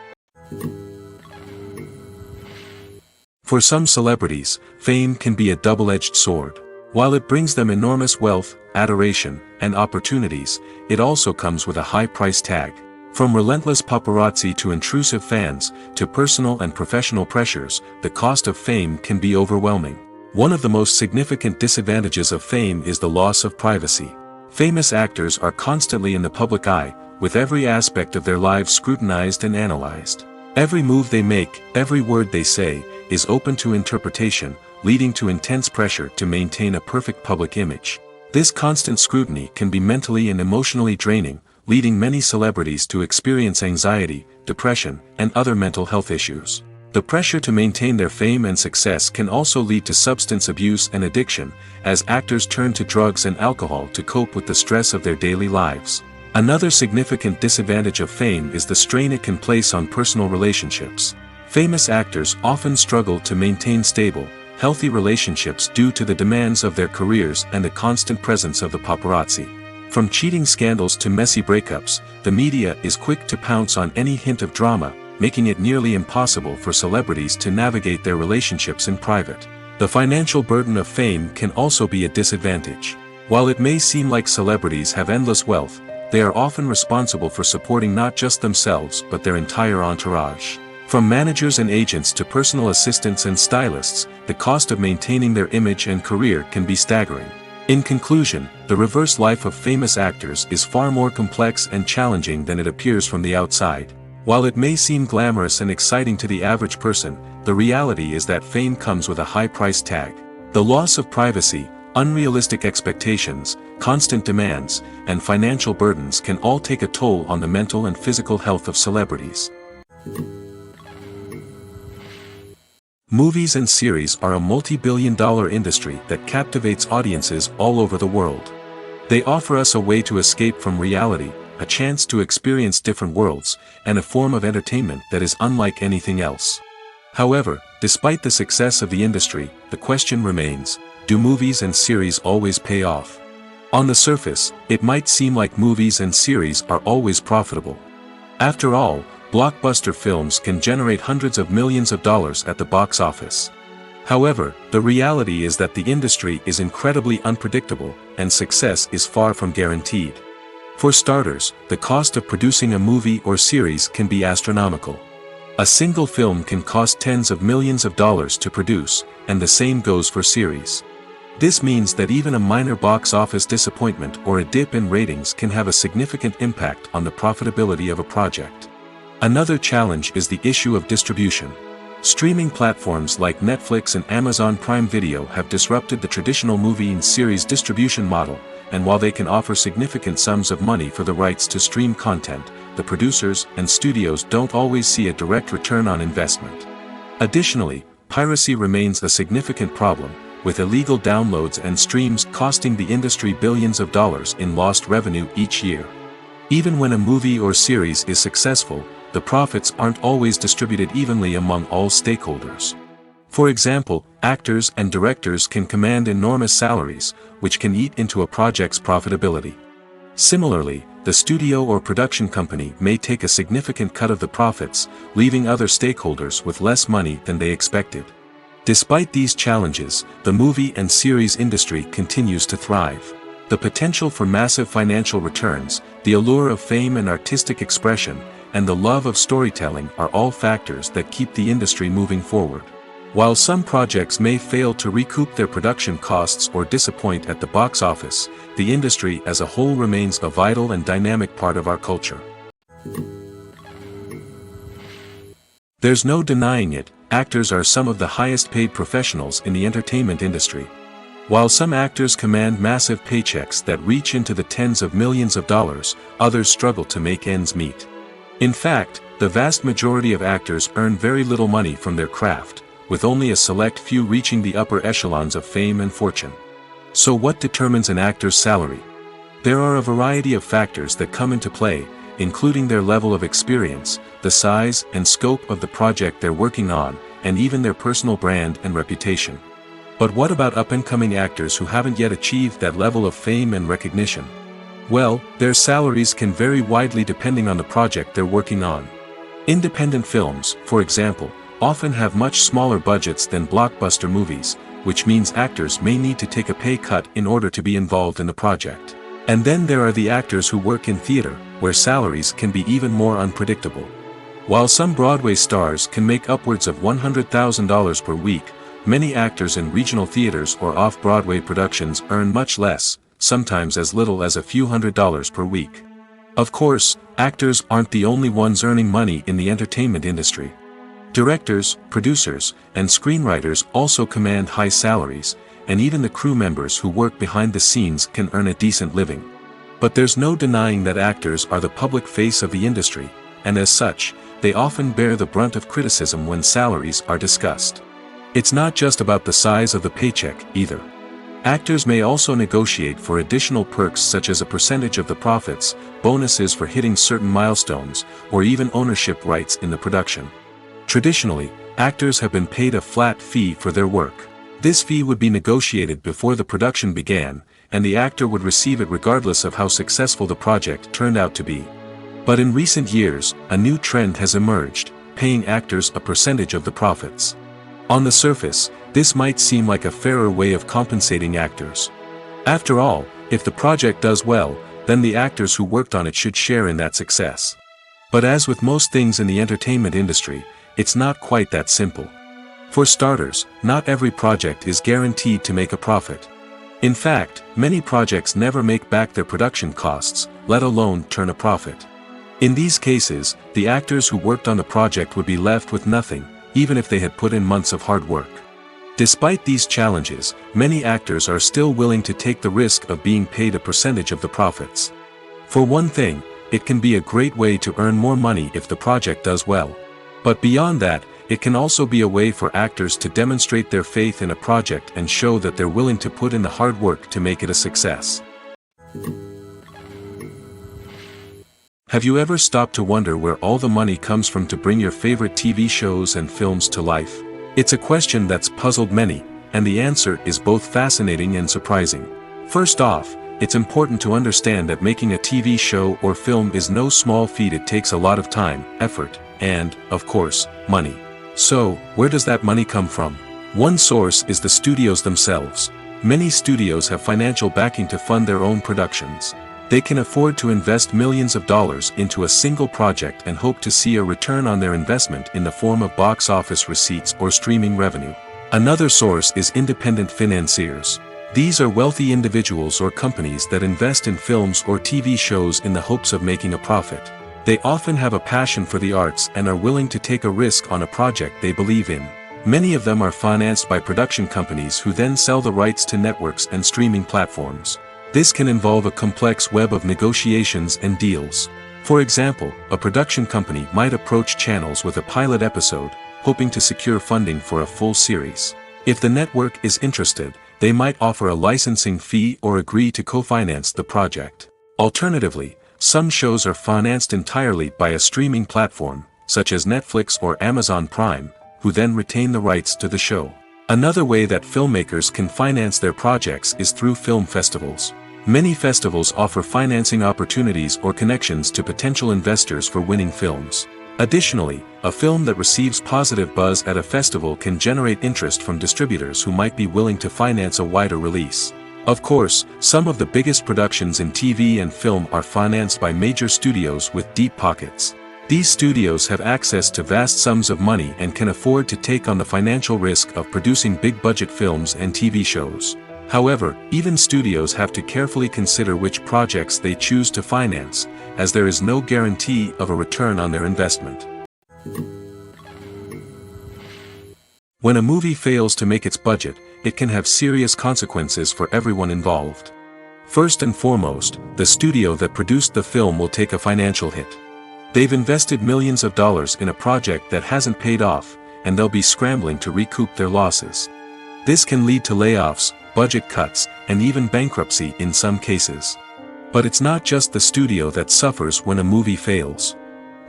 For some celebrities, fame can be a double-edged sword. While it brings them enormous wealth, adoration, and opportunities, it also comes with a high price tag. From relentless paparazzi to intrusive fans, to personal and professional pressures, the cost of fame can be overwhelming. One of the most significant disadvantages of fame is the loss of privacy. Famous actors are constantly in the public eye, with every aspect of their lives scrutinized and analyzed. Every move they make, every word they say, is open to interpretation, leading to intense pressure to maintain a perfect public image. This constant scrutiny can be mentally and emotionally draining, leading many celebrities to experience anxiety, depression, and other mental health issues. The pressure to maintain their fame and success can also lead to substance abuse and addiction, as actors turn to drugs and alcohol to cope with the stress of their daily lives. Another significant disadvantage of fame is the strain it can place on personal relationships. Famous actors often struggle to maintain stable, healthy relationships due to the demands of their careers and the constant presence of the paparazzi. From cheating scandals to messy breakups, the media is quick to pounce on any hint of drama, making it nearly impossible for celebrities to navigate their relationships in private. The financial burden of fame can also be a disadvantage. While it may seem like celebrities have endless wealth, they are often responsible for supporting not just themselves but their entire entourage. From managers and agents to personal assistants and stylists, the cost of maintaining their image and career can be staggering. In conclusion, the reverse life of famous actors is far more complex and challenging than it appears from the outside. While it may seem glamorous and exciting to the average person, the reality is that fame comes with a high price tag. The loss of privacy, unrealistic expectations, constant demands, and financial burdens can all take a toll on the mental and physical health of celebrities. Movies and series are a multi-billion-dollar industry that captivates audiences all over the world. They offer us a way to escape from reality, a chance to experience different worlds, and a form of entertainment that is unlike anything else. However, despite the success of the industry, the question remains, do movies and series always pay off? On the surface, it might seem like movies and series are always profitable. After all, blockbuster films can generate hundreds of millions of dollars at the box office. However, the reality is that the industry is incredibly unpredictable, and success is far from guaranteed. For starters, the cost of producing a movie or series can be astronomical. A single film can cost tens of millions of dollars to produce, and the same goes for series. This means that even a minor box office disappointment or a dip in ratings can have a significant impact on the profitability of a project. Another challenge is the issue of distribution. Streaming platforms like Netflix and Amazon Prime Video have disrupted the traditional movie and series distribution model, and while they can offer significant sums of money for the rights to stream content, the producers and studios don't always see a direct return on investment. Additionally, piracy remains a significant problem, with illegal downloads and streams costing the industry billions of dollars in lost revenue each year. Even when a movie or series is successful, the profits aren't always distributed evenly among all stakeholders. For example, actors and directors can command enormous salaries, which can eat into a project's profitability. Similarly, the studio or production company may take a significant cut of the profits, leaving other stakeholders with less money than they expected. Despite these challenges, the movie and series industry continues to thrive. The potential for massive financial returns, the allure of fame and artistic expression, and the love of storytelling are all factors that keep the industry moving forward. While some projects may fail to recoup their production costs or disappoint at the box office, the industry as a whole remains a vital and dynamic part of our culture. There's no denying it, actors are some of the highest paid professionals in the entertainment industry. While some actors command massive paychecks that reach into the tens of millions of dollars, others struggle to make ends meet. In fact, the vast majority of actors earn very little money from their craft, with only a select few reaching the upper echelons of fame and fortune. So what determines an actor's salary? There are a variety of factors that come into play, including their level of experience, the size and scope of the project they're working on, and even their personal brand and reputation. But what about up-and-coming actors who haven't yet achieved that level of fame and recognition? Well, their salaries can vary widely depending on the project they're working on. Independent films, for example, often have much smaller budgets than blockbuster movies, which means actors may need to take a pay cut in order to be involved in the project. And then there are the actors who work in theater, where salaries can be even more unpredictable. While some Broadway stars can make upwards of $100,000 per week, many actors in regional theaters or off-Broadway productions earn much less, sometimes as little as a few $100s per week. Of course, actors aren't the only ones earning money in the entertainment industry. Directors, producers, and screenwriters also command high salaries, and even the crew members who work behind the scenes can earn a decent living. But there's no denying that actors are the public face of the industry, and as such, they often bear the brunt of criticism when salaries are discussed. It's not just about the size of the paycheck, either. Actors may also negotiate for additional perks such as a percentage of the profits, bonuses for hitting certain milestones, or even ownership rights in the production. Traditionally, actors have been paid a flat fee for their work. This fee would be negotiated before the production began, and the actor would receive it regardless of how successful the project turned out to be. But in recent years, a new trend has emerged, paying actors a percentage of the profits. On the surface, this might seem like a fairer way of compensating actors. After all, if the project does well, then the actors who worked on it should share in that success. But as with most things in the entertainment industry, it's not quite that simple. For starters, not every project is guaranteed to make a profit. In fact, many projects never make back their production costs, let alone turn a profit. In these cases, the actors who worked on the project would be left with nothing, even if they had put in months of hard work. Despite these challenges, many actors are still willing to take the risk of being paid a percentage of the profits. For one thing, it can be a great way to earn more money if the project does well. But beyond that, it can also be a way for actors to demonstrate their faith in a project and show that they're willing to put in the hard work to make it a success. Have you ever stopped to wonder where all the money comes from to bring your favorite TV shows and films to life? It's a question that's puzzled many, and the answer is both fascinating and surprising. First off, it's important to understand that making a TV show or film is no small feat. It takes a lot of time, effort, and, of course, money. So, where does that money come from? One source is the studios themselves. Many studios have financial backing to fund their own productions. They can afford to invest millions of dollars into a single project and hope to see a return on their investment in the form of box office receipts or streaming revenue. Another source is independent financiers. These are wealthy individuals or companies that invest in films or TV shows in the hopes of making a profit. They often have a passion for the arts and are willing to take a risk on a project they believe in. Many of them are financed by production companies who then sell the rights to networks and streaming platforms. This can involve a complex web of negotiations and deals. For example, a production company might approach channels with a pilot episode, hoping to secure funding for a full series. If the network is interested, they might offer a licensing fee or agree to co-finance the project. Alternatively, some shows are financed entirely by a streaming platform, such as Netflix or Amazon Prime, who then retain the rights to the show. Another way that filmmakers can finance their projects is through film festivals. Many festivals offer financing opportunities or connections to potential investors for winning films. Additionally, a film that receives positive buzz at a festival can generate interest from distributors who might be willing to finance a wider release. Of course, some of the biggest productions in TV and film are financed by major studios with deep pockets. These studios have access to vast sums of money and can afford to take on the financial risk of producing big-budget films and TV shows. However, even studios have to carefully consider which projects they choose to finance, as there is no guarantee of a return on their investment. When a movie fails to make its budget, it can have serious consequences for everyone involved. First and foremost, the studio that produced the film will take a financial hit. They've invested millions of dollars in a project that hasn't paid off, and they'll be scrambling to recoup their losses. This can lead to layoffs, budget cuts, and even bankruptcy in some cases. But it's not just the studio that suffers when a movie fails.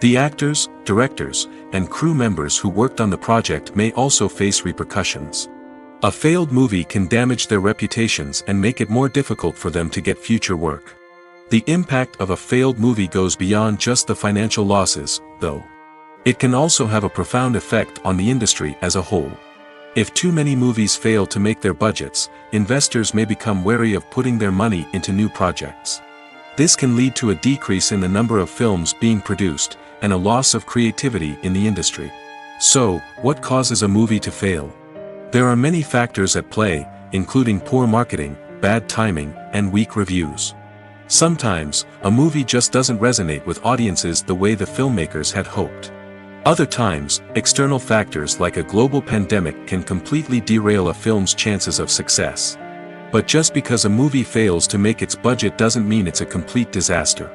The actors, directors, and crew members who worked on the project may also face repercussions. A failed movie can damage their reputations and make it more difficult for them to get future work. The impact of a failed movie goes beyond just the financial losses, though. It can also have a profound effect on the industry as a whole. If too many movies fail to make their budgets, investors may become wary of putting their money into new projects. This can lead to a decrease in the number of films being produced, and a loss of creativity in the industry. So, what causes a movie to fail? There are many factors at play, including poor marketing, bad timing, and weak reviews. Sometimes, a movie just doesn't resonate with audiences the way the filmmakers had hoped. Other times, external factors like a global pandemic can completely derail a film's chances of success. But just because a movie fails to make its budget doesn't mean it's a complete disaster.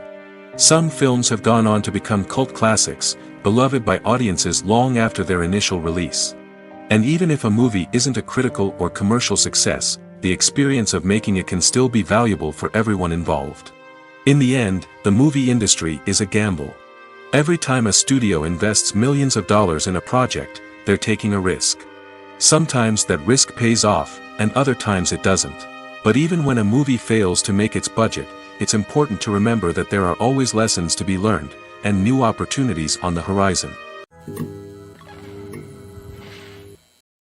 Some films have gone on to become cult classics, beloved by audiences long after their initial release. And even if a movie isn't a critical or commercial success, the experience of making it can still be valuable for everyone involved. In the end, the movie industry is a gamble. Every time a studio invests millions of dollars in a project, they're taking a risk. Sometimes that risk pays off, and other times it doesn't. But even when a movie fails to make its budget, it's important to remember that there are always lessons to be learned, and new opportunities on the horizon.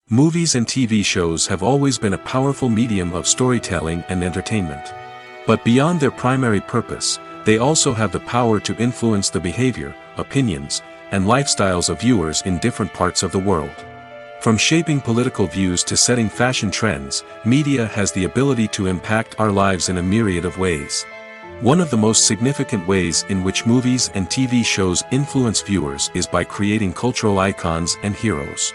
Movies and TV shows have always been a powerful medium of storytelling and entertainment. But beyond their primary purpose, they also have the power to influence the behavior, opinions, and lifestyles of viewers in different parts of the world. From shaping political views to setting fashion trends, media has the ability to impact our lives in a myriad of ways. One of the most significant ways in which movies and TV shows influence viewers is by creating cultural icons and heroes.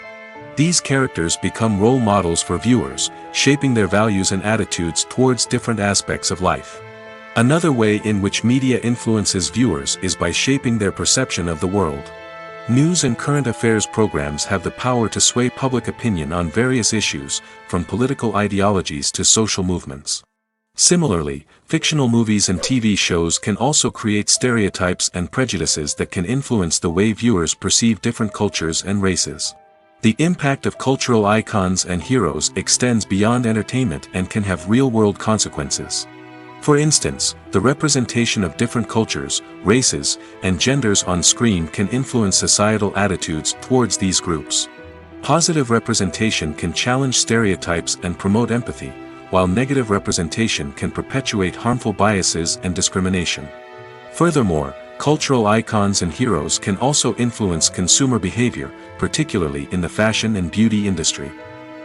These characters become role models for viewers, shaping their values and attitudes towards different aspects of life. Another way in which media influences viewers is by shaping their perception of the world. News and current affairs programs have the power to sway public opinion on various issues, from political ideologies to social movements. Similarly, fictional movies and TV shows can also create stereotypes and prejudices that can influence the way viewers perceive different cultures and races. The impact of cultural icons and heroes extends beyond entertainment and can have real-world consequences. For instance, the representation of different cultures, races, and genders on screen can influence societal attitudes towards these groups. Positive representation can challenge stereotypes and promote empathy, while negative representation can perpetuate harmful biases and discrimination. Furthermore, cultural icons and heroes can also influence consumer behavior, particularly in the fashion and beauty industry.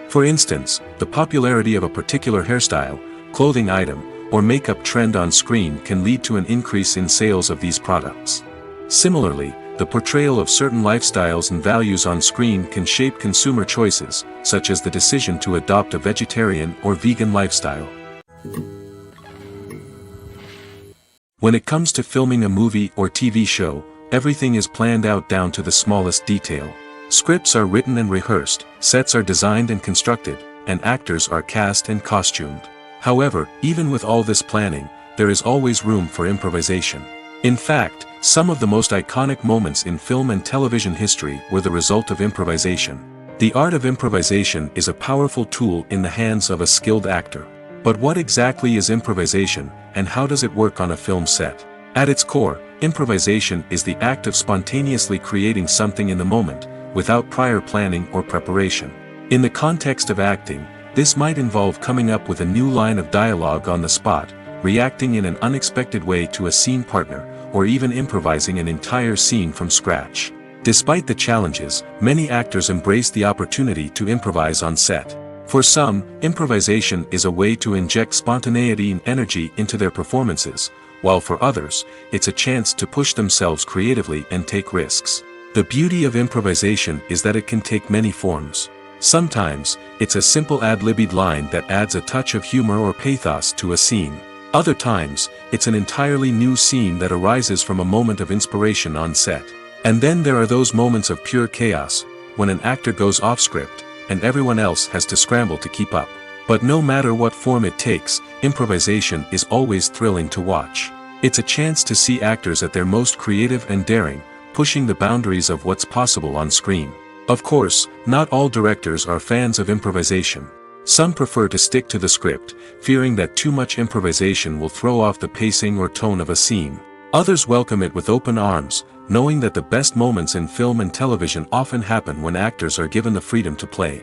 For instance, the popularity of a particular hairstyle, clothing item, or makeup trend on screen can lead to an increase in sales of these products. Similarly, the portrayal of certain lifestyles and values on screen can shape consumer choices, such as the decision to adopt a vegetarian or vegan lifestyle. When it comes to filming a movie or TV show, everything is planned out down to the smallest detail. Scripts are written and rehearsed, sets are designed and constructed, and actors are cast and costumed. However, even with all this planning, there is always room for improvisation. In fact, some of the most iconic moments in film and television history were the result of improvisation. The art of improvisation is a powerful tool in the hands of a skilled actor. But what exactly is improvisation, and how does it work on a film set? At its core, improvisation is the act of spontaneously creating something in the moment, without prior planning or preparation. In the context of acting, this might involve coming up with a new line of dialogue on the spot, reacting in an unexpected way to a scene partner, or even improvising an entire scene from scratch. Despite the challenges, many actors embrace the opportunity to improvise on set. For some, improvisation is a way to inject spontaneity and energy into their performances, while for others, it's a chance to push themselves creatively and take risks. The beauty of improvisation is that it can take many forms. Sometimes, it's a simple ad-libbed line that adds a touch of humor or pathos to a scene. Other times, it's an entirely new scene that arises from a moment of inspiration on set. And then there are those moments of pure chaos, when an actor goes off script, and everyone else has to scramble to keep up. But no matter what form it takes, improvisation is always thrilling to watch. It's a chance to see actors at their most creative and daring, pushing the boundaries of what's possible on screen. Of course, not all directors are fans of improvisation. Some prefer to stick to the script, fearing that too much improvisation will throw off the pacing or tone of a scene. Others welcome it with open arms, knowing that the best moments in film and television often happen when actors are given the freedom to play.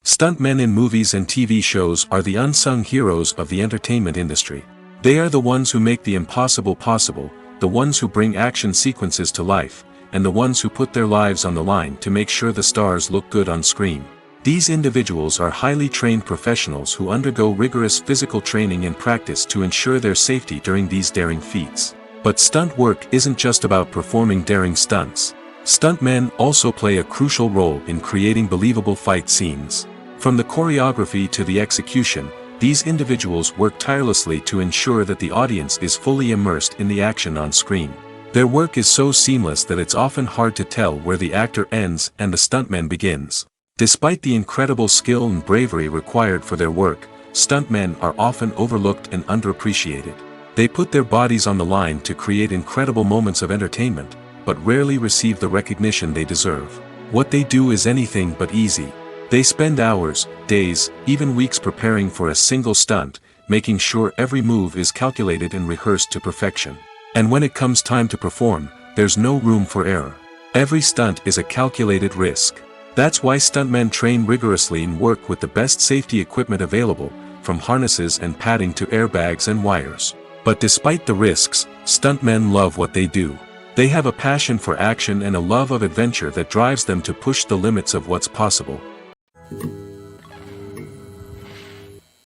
Stuntmen in movies and TV shows are the unsung heroes of the entertainment industry. They are the ones who make the impossible possible, the ones who bring action sequences to life, and the ones who put their lives on the line to make sure the stars look good on screen. These individuals are highly trained professionals who undergo rigorous physical training and practice to ensure their safety during these daring feats. But stunt work isn't just about performing daring stunts. Stuntmen also play a crucial role in creating believable fight scenes. From the choreography to the execution, these individuals work tirelessly to ensure that the audience is fully immersed in the action on screen. Their work is so seamless that it's often hard to tell where the actor ends and the stuntman begins. Despite the incredible skill and bravery required for their work, stuntmen are often overlooked and underappreciated. They put their bodies on the line to create incredible moments of entertainment, but rarely receive the recognition they deserve. What they do is anything but easy. They spend hours, days, even weeks preparing for a single stunt, making sure every move is calculated and rehearsed to perfection. And when it comes time to perform, there's no room for error. Every stunt is a calculated risk. That's why stuntmen train rigorously and work with the best safety equipment available, from harnesses and padding to airbags and wires. But despite the risks, stuntmen love what they do. They have a passion for action and a love of adventure that drives them to push the limits of what's possible.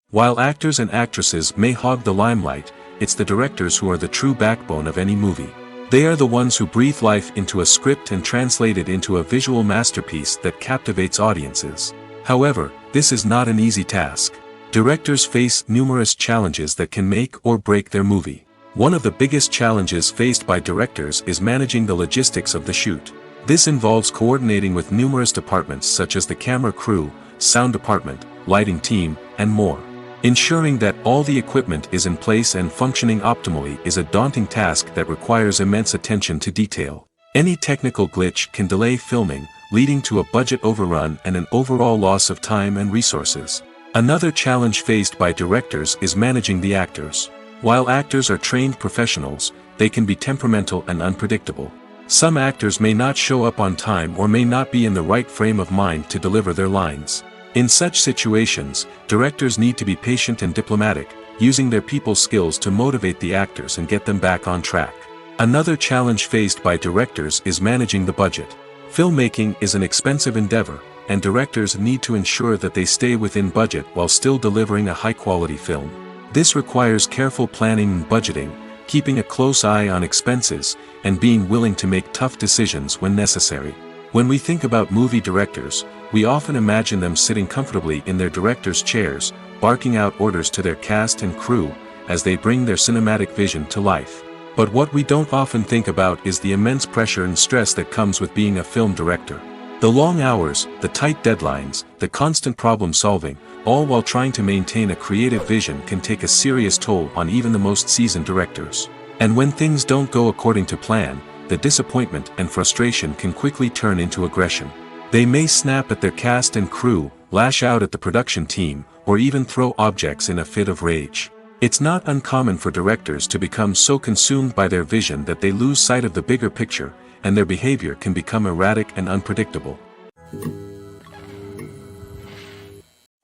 While actors and actresses may hog the limelight, it's the directors who are the true backbone of any movie. They are the ones who breathe life into a script and translate it into a visual masterpiece that captivates audiences. However, this is not an easy task. Directors face numerous challenges that can make or break their movie. One of the biggest challenges faced by directors is managing the logistics of the shoot. This involves coordinating with numerous departments such as the camera crew, sound department, lighting team, and more. Ensuring that all the equipment is in place and functioning optimally is a daunting task that requires immense attention to detail. Any technical glitch can delay filming, leading to a budget overrun and an overall loss of time and resources. Another challenge faced by directors is managing the actors. While actors are trained professionals, they can be temperamental and unpredictable. Some actors may not show up on time or may not be in the right frame of mind to deliver their lines. In such situations, directors need to be patient and diplomatic, using their people skills to motivate the actors and get them back on track. Another challenge faced by directors is managing the budget. Filmmaking is an expensive endeavor, and directors need to ensure that they stay within budget while still delivering a high-quality film. This requires careful planning and budgeting, keeping a close eye on expenses, and being willing to make tough decisions when necessary. When we think about movie directors, we often imagine them sitting comfortably in their director's chairs, barking out orders to their cast and crew, as they bring their cinematic vision to life. But what we don't often think about is the immense pressure and stress that comes with being a film director. The long hours, the tight deadlines, the constant problem solving, all while trying to maintain a creative vision can take a serious toll on even the most seasoned directors. And when things don't go according to plan, the disappointment and frustration can quickly turn into aggression. They may snap at their cast and crew, lash out at the production team, or even throw objects in a fit of rage. It's not uncommon for directors to become so consumed by their vision that they lose sight of the bigger picture, and their behavior can become erratic and unpredictable.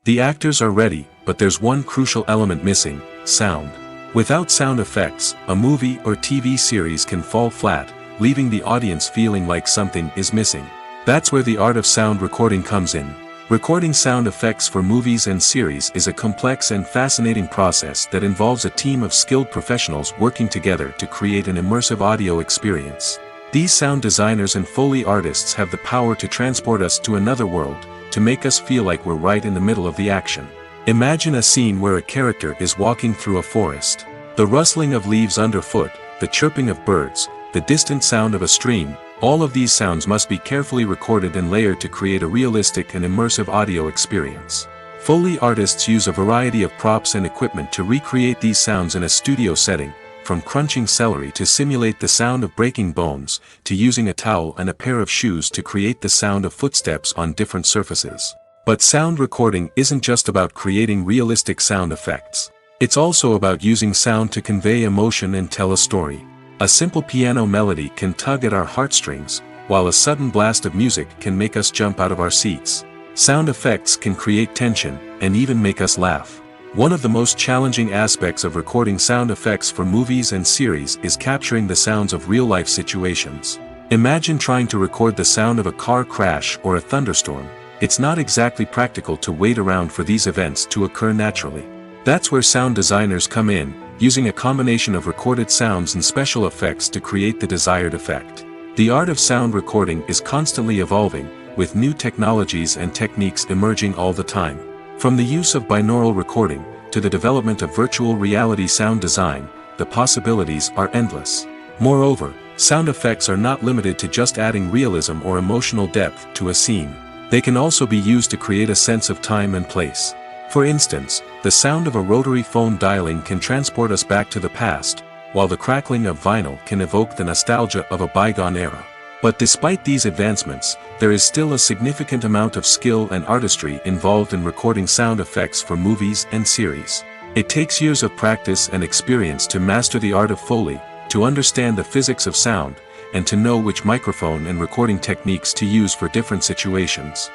The actors are ready, but there's one crucial element missing: sound. Without sound effects, a movie or TV series can fall flat, leaving the audience feeling like something is missing. That's where the art of sound recording comes in. Recording sound effects for movies and series is a complex and fascinating process that involves a team of skilled professionals working together to create an immersive audio experience. These sound designers and Foley artists have the power to transport us to another world, to make us feel like we're right in the middle of the action. Imagine a scene where a character is walking through a forest. The rustling of leaves underfoot, the chirping of birds, the distant sound of a stream, all of these sounds must be carefully recorded and layered to create a realistic and immersive audio experience. Foley artists use a variety of props and equipment to recreate these sounds in a studio setting, from crunching celery to simulate the sound of breaking bones, to using a towel and a pair of shoes to create the sound of footsteps on different surfaces. But sound recording isn't just about creating realistic sound effects. It's also about using sound to convey emotion and tell a story. A simple piano melody can tug at our heartstrings, while a sudden blast of music can make us jump out of our seats. Sound effects can create tension, and even make us laugh. One of the most challenging aspects of recording sound effects for movies and series is capturing the sounds of real-life situations. Imagine trying to record the sound of a car crash or a thunderstorm. It's not exactly practical to wait around for these events to occur naturally. That's where sound designers come in, using a combination of recorded sounds and special effects to create the desired effect. The art of sound recording is constantly evolving, with new technologies and techniques emerging all the time. From the use of binaural recording, to the development of virtual reality sound design, the possibilities are endless. Moreover, sound effects are not limited to just adding realism or emotional depth to a scene. They can also be used to create a sense of time and place. For instance, the sound of a rotary phone dialing can transport us back to the past, while the crackling of vinyl can evoke the nostalgia of a bygone era. But despite these advancements, there is still a significant amount of skill and artistry involved in recording sound effects for movies and series. It takes years of practice and experience to master the art of Foley, to understand the physics of sound, and to know which microphone and recording techniques to use for different situations.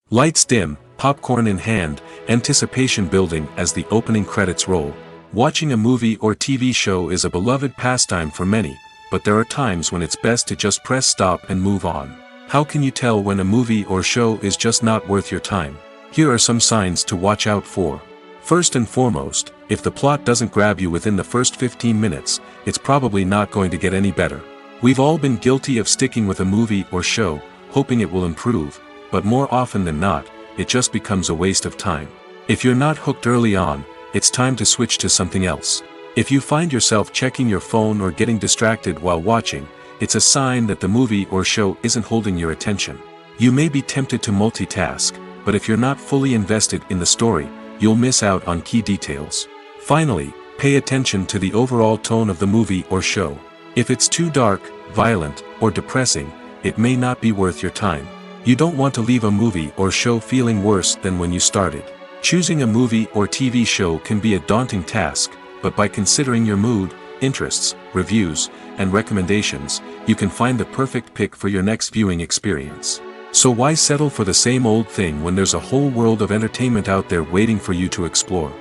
Lights dim, popcorn in hand, anticipation building as the opening credits roll. Watching a movie or TV show is a beloved pastime for many, but there are times when it's best to just press stop and move on. How can you tell when a movie or show is just not worth your time? Here are some signs to watch out for. First and foremost, if the plot doesn't grab you within the first 15 minutes, it's probably not going to get any better. We've all been guilty of sticking with a movie or show, hoping it will improve, but more often than not, it just becomes a waste of time. If you're not hooked early on, it's time to switch to something else. If you find yourself checking your phone or getting distracted while watching, it's a sign that the movie or show isn't holding your attention. You may be tempted to multitask, but if you're not fully invested in the story, you'll miss out on key details. Finally, pay attention to the overall tone of the movie or show. If it's too dark, violent, or depressing, it may not be worth your time. You don't want to leave a movie or show feeling worse than when you started. Choosing a movie or TV show can be a daunting task, but by considering your mood, interests, reviews, and recommendations, you can find the perfect pick for your next viewing experience. So why settle for the same old thing when there's a whole world of entertainment out there waiting for you to explore?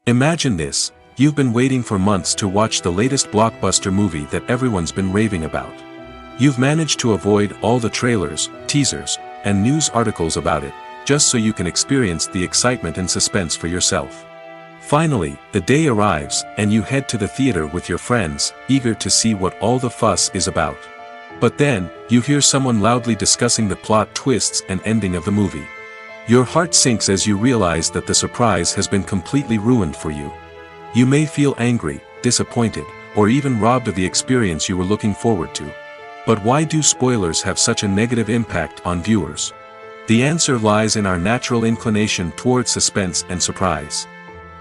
Imagine this: you've been waiting for months to watch the latest blockbuster movie that everyone's been raving about. You've managed to avoid all the trailers, teasers, and news articles about it, just so you can experience the excitement and suspense for yourself. Finally, the day arrives, and you head to the theater with your friends, eager to see what all the fuss is about. But then, you hear someone loudly discussing the plot twists and ending of the movie. Your heart sinks as you realize that the surprise has been completely ruined for you. You may feel angry, disappointed, or even robbed of the experience you were looking forward to. But why do spoilers have such a negative impact on viewers? The answer lies in our natural inclination towards suspense and surprise.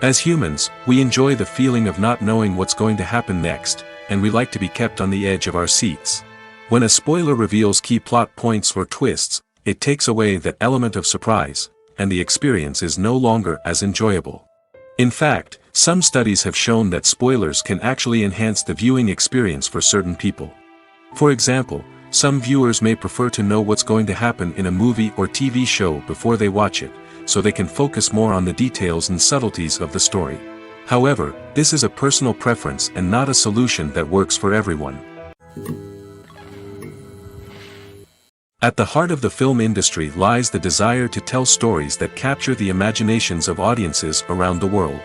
As humans, we enjoy the feeling of not knowing what's going to happen next, and we like to be kept on the edge of our seats. When a spoiler reveals key plot points or twists, it takes away that element of surprise, and the experience is no longer as enjoyable. In fact, some studies have shown that spoilers can actually enhance the viewing experience for certain people. For example, some viewers may prefer to know what's going to happen in a movie or TV show before they watch it, so they can focus more on the details and subtleties of the story. However, this is a personal preference and not a solution that works for everyone. At the heart of the film industry lies the desire to tell stories that capture the imaginations of audiences around the world.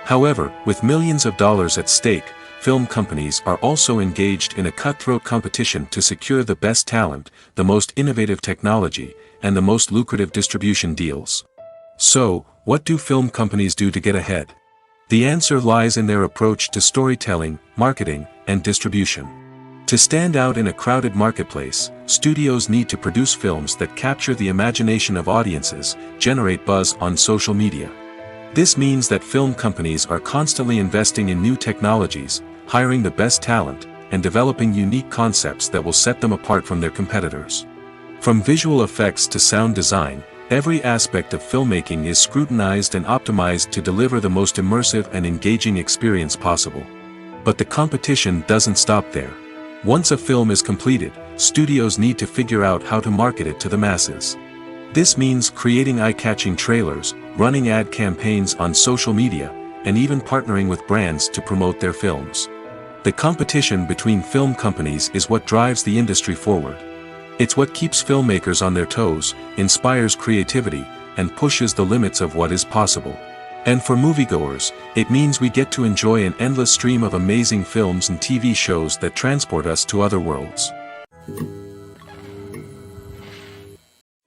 However, with millions of dollars at stake, film companies are also engaged in a cutthroat competition to secure the best talent, the most innovative technology, and the most lucrative distribution deals. So, what do film companies do to get ahead? The answer lies in their approach to storytelling, marketing, and distribution. To stand out in a crowded marketplace, studios need to produce films that capture the imagination of audiences, generate buzz on social media. This means that film companies are constantly investing in new technologies, hiring the best talent, and developing unique concepts that will set them apart from their competitors. From visual effects to sound design, every aspect of filmmaking is scrutinized and optimized to deliver the most immersive and engaging experience possible. But the competition doesn't stop there. Once a film is completed, studios need to figure out how to market it to the masses. This means creating eye-catching trailers, running ad campaigns on social media, and even partnering with brands to promote their films. The competition between film companies is what drives the industry forward. It's what keeps filmmakers on their toes, inspires creativity, and pushes the limits of what is possible. And for moviegoers, it means we get to enjoy an endless stream of amazing films and TV shows that transport us to other worlds.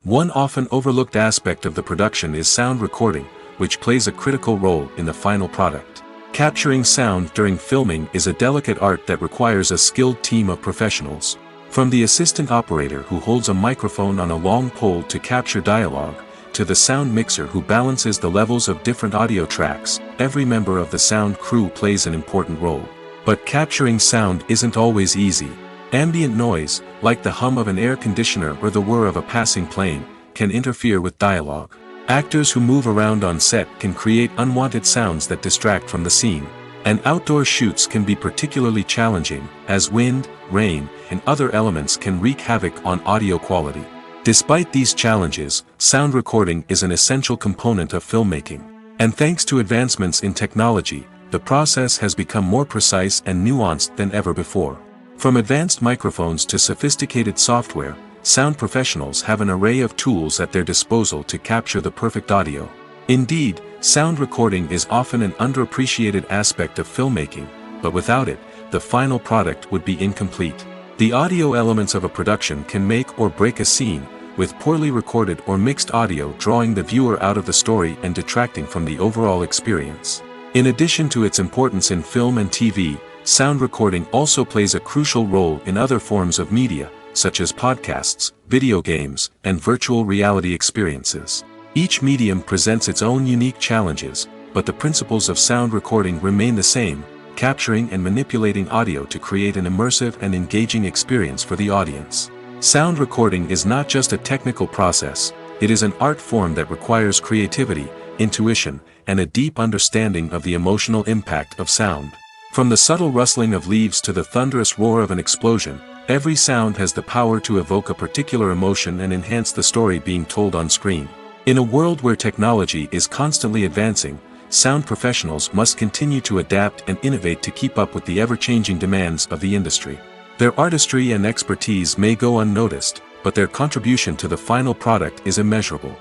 One often overlooked aspect of the production is sound recording, which plays a critical role in the final product. Capturing sound during filming is a delicate art that requires a skilled team of professionals. From the assistant operator who holds a microphone on a long pole to capture dialogue, to the sound mixer who balances the levels of different audio tracks, every member of the sound crew plays an important role. But capturing sound isn't always easy. Ambient noise, like the hum of an air conditioner or the whir of a passing plane, can interfere with dialogue. Actors who move around on set can create unwanted sounds that distract from the scene. And outdoor shoots can be particularly challenging, as wind, rain, and other elements can wreak havoc on audio quality. Despite these challenges, sound recording is an essential component of filmmaking. And thanks to advancements in technology, the process has become more precise and nuanced than ever before. From advanced microphones to sophisticated software, sound professionals have an array of tools at their disposal to capture the perfect audio. Indeed, sound recording is often an underappreciated aspect of filmmaking, but without it, the final product would be incomplete. The audio elements of a production can make or break a scene, with poorly recorded or mixed audio drawing the viewer out of the story and detracting from the overall experience. In addition to its importance in film and TV, sound recording also plays a crucial role in other forms of media, such as podcasts, video games, and virtual reality experiences. Each medium presents its own unique challenges, but the principles of sound recording remain the same, capturing and manipulating audio to create an immersive and engaging experience for the audience. Sound recording is not just a technical process, it is an art form that requires creativity, intuition, and a deep understanding of the emotional impact of sound. From the subtle rustling of leaves to the thunderous roar of an explosion, every sound has the power to evoke a particular emotion and enhance the story being told on screen. In a world where technology is constantly advancing, sound professionals must continue to adapt and innovate to keep up with the ever-changing demands of the industry. Their artistry and expertise may go unnoticed, but their contribution to the final product is immeasurable.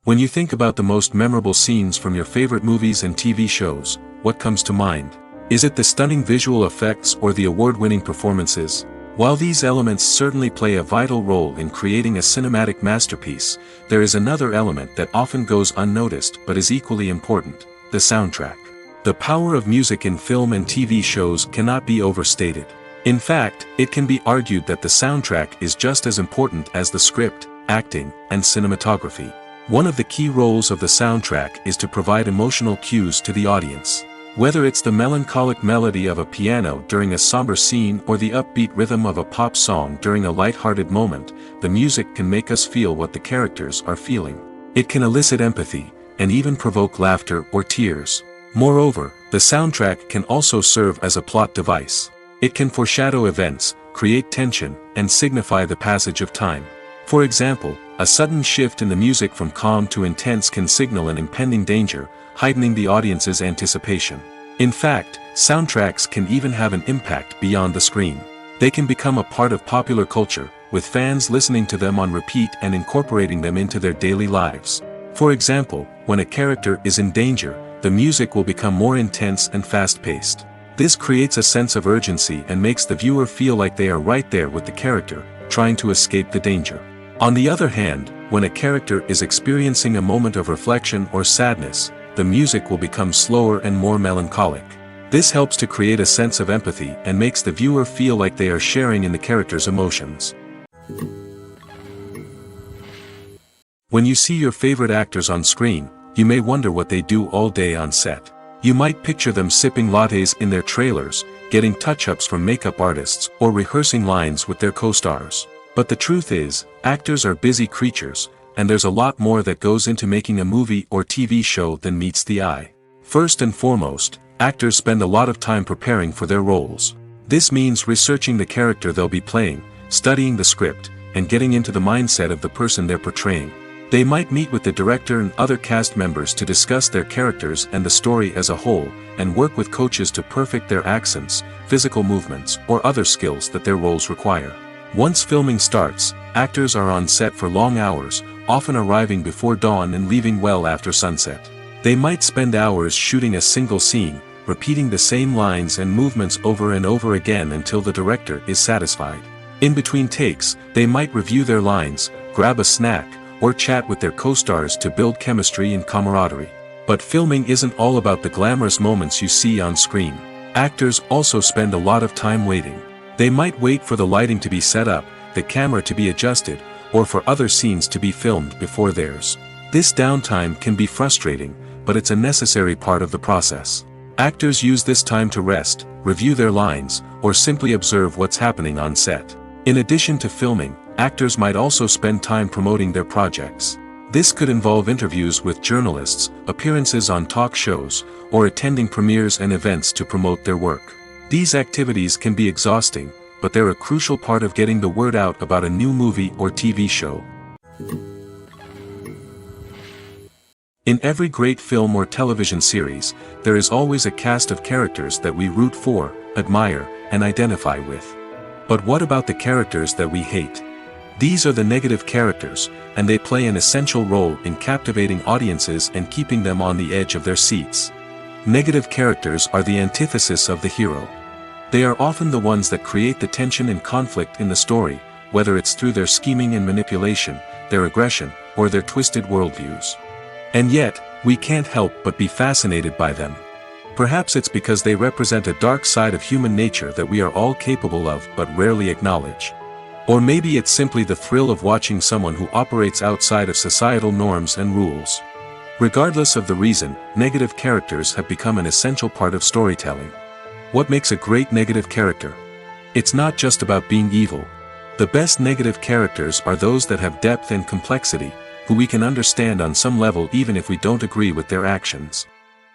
When you think about the most memorable scenes from your favorite movies and TV shows, what comes to mind? Is it the stunning visual effects or the award-winning performances? While these elements certainly play a vital role in creating a cinematic masterpiece, there is another element that often goes unnoticed but is equally important: the soundtrack. The power of music in film and TV shows cannot be overstated. In fact, it can be argued that the soundtrack is just as important as the script, acting, and cinematography. One of the key roles of the soundtrack is to provide emotional cues to the audience. Whether it's the melancholic melody of a piano during a somber scene or the upbeat rhythm of a pop song during a light-hearted moment, the music can make us feel what the characters are feeling. It can elicit empathy, and even provoke laughter or tears. Moreover, the soundtrack can also serve as a plot device. It can foreshadow events, create tension, and signify the passage of time. For example, a sudden shift in the music from calm to intense can signal an impending danger, heightening the audience's anticipation. In fact, soundtracks can even have an impact beyond the screen. They can become a part of popular culture, with fans listening to them on repeat and incorporating them into their daily lives. For example, when a character is in danger, the music will become more intense and fast-paced. This creates a sense of urgency and makes the viewer feel like they are right there with the character, trying to escape the danger. On the other hand, when a character is experiencing a moment of reflection or sadness, the music will become slower and more melancholic. This helps to create a sense of empathy and makes the viewer feel like they are sharing in the character's emotions. When you see your favorite actors on screen, you may wonder what they do all day on set. You might picture them sipping lattes in their trailers, getting touch-ups from makeup artists, or rehearsing lines with their co-stars. But the truth is, actors are busy creatures, and there's a lot more that goes into making a movie or TV show than meets the eye. First and foremost, actors spend a lot of time preparing for their roles. This means researching the character they'll be playing, studying the script, and getting into the mindset of the person they're portraying. They might meet with the director and other cast members to discuss their characters and the story as a whole, and work with coaches to perfect their accents, physical movements, or other skills that their roles require. Once filming starts, actors are on set for long hours, often arriving before dawn and leaving well after sunset. They might spend hours shooting a single scene, repeating the same lines and movements over and over again until the director is satisfied. In between takes, they might review their lines, grab a snack, or chat with their co-stars to build chemistry and camaraderie. But filming isn't all about the glamorous moments you see on screen. Actors also spend a lot of time waiting. They might wait for the lighting to be set up, the camera to be adjusted, or for other scenes to be filmed before theirs. This downtime can be frustrating, but it's a necessary part of the process. Actors use this time to rest, review their lines, or simply observe what's happening on set. In addition to filming, actors might also spend time promoting their projects. This could involve interviews with journalists, appearances on talk shows, or attending premieres and events to promote their work. These activities can be exhausting, but they're a crucial part of getting the word out about a new movie or TV show. In every great film or television series, there is always a cast of characters that we root for, admire, and identify with. But what about the characters that we hate? These are the negative characters, and they play an essential role in captivating audiences and keeping them on the edge of their seats. Negative characters are the antithesis of the hero. They are often the ones that create the tension and conflict in the story, whether it's through their scheming and manipulation, their aggression, or their twisted worldviews. And yet, we can't help but be fascinated by them. Perhaps it's because they represent a dark side of human nature that we are all capable of but rarely acknowledge. Or maybe it's simply the thrill of watching someone who operates outside of societal norms and rules. Regardless of the reason, negative characters have become an essential part of storytelling. What makes a great negative character? It's not just about being evil. The best negative characters are those that have depth and complexity, who we can understand on some level even if we don't agree with their actions.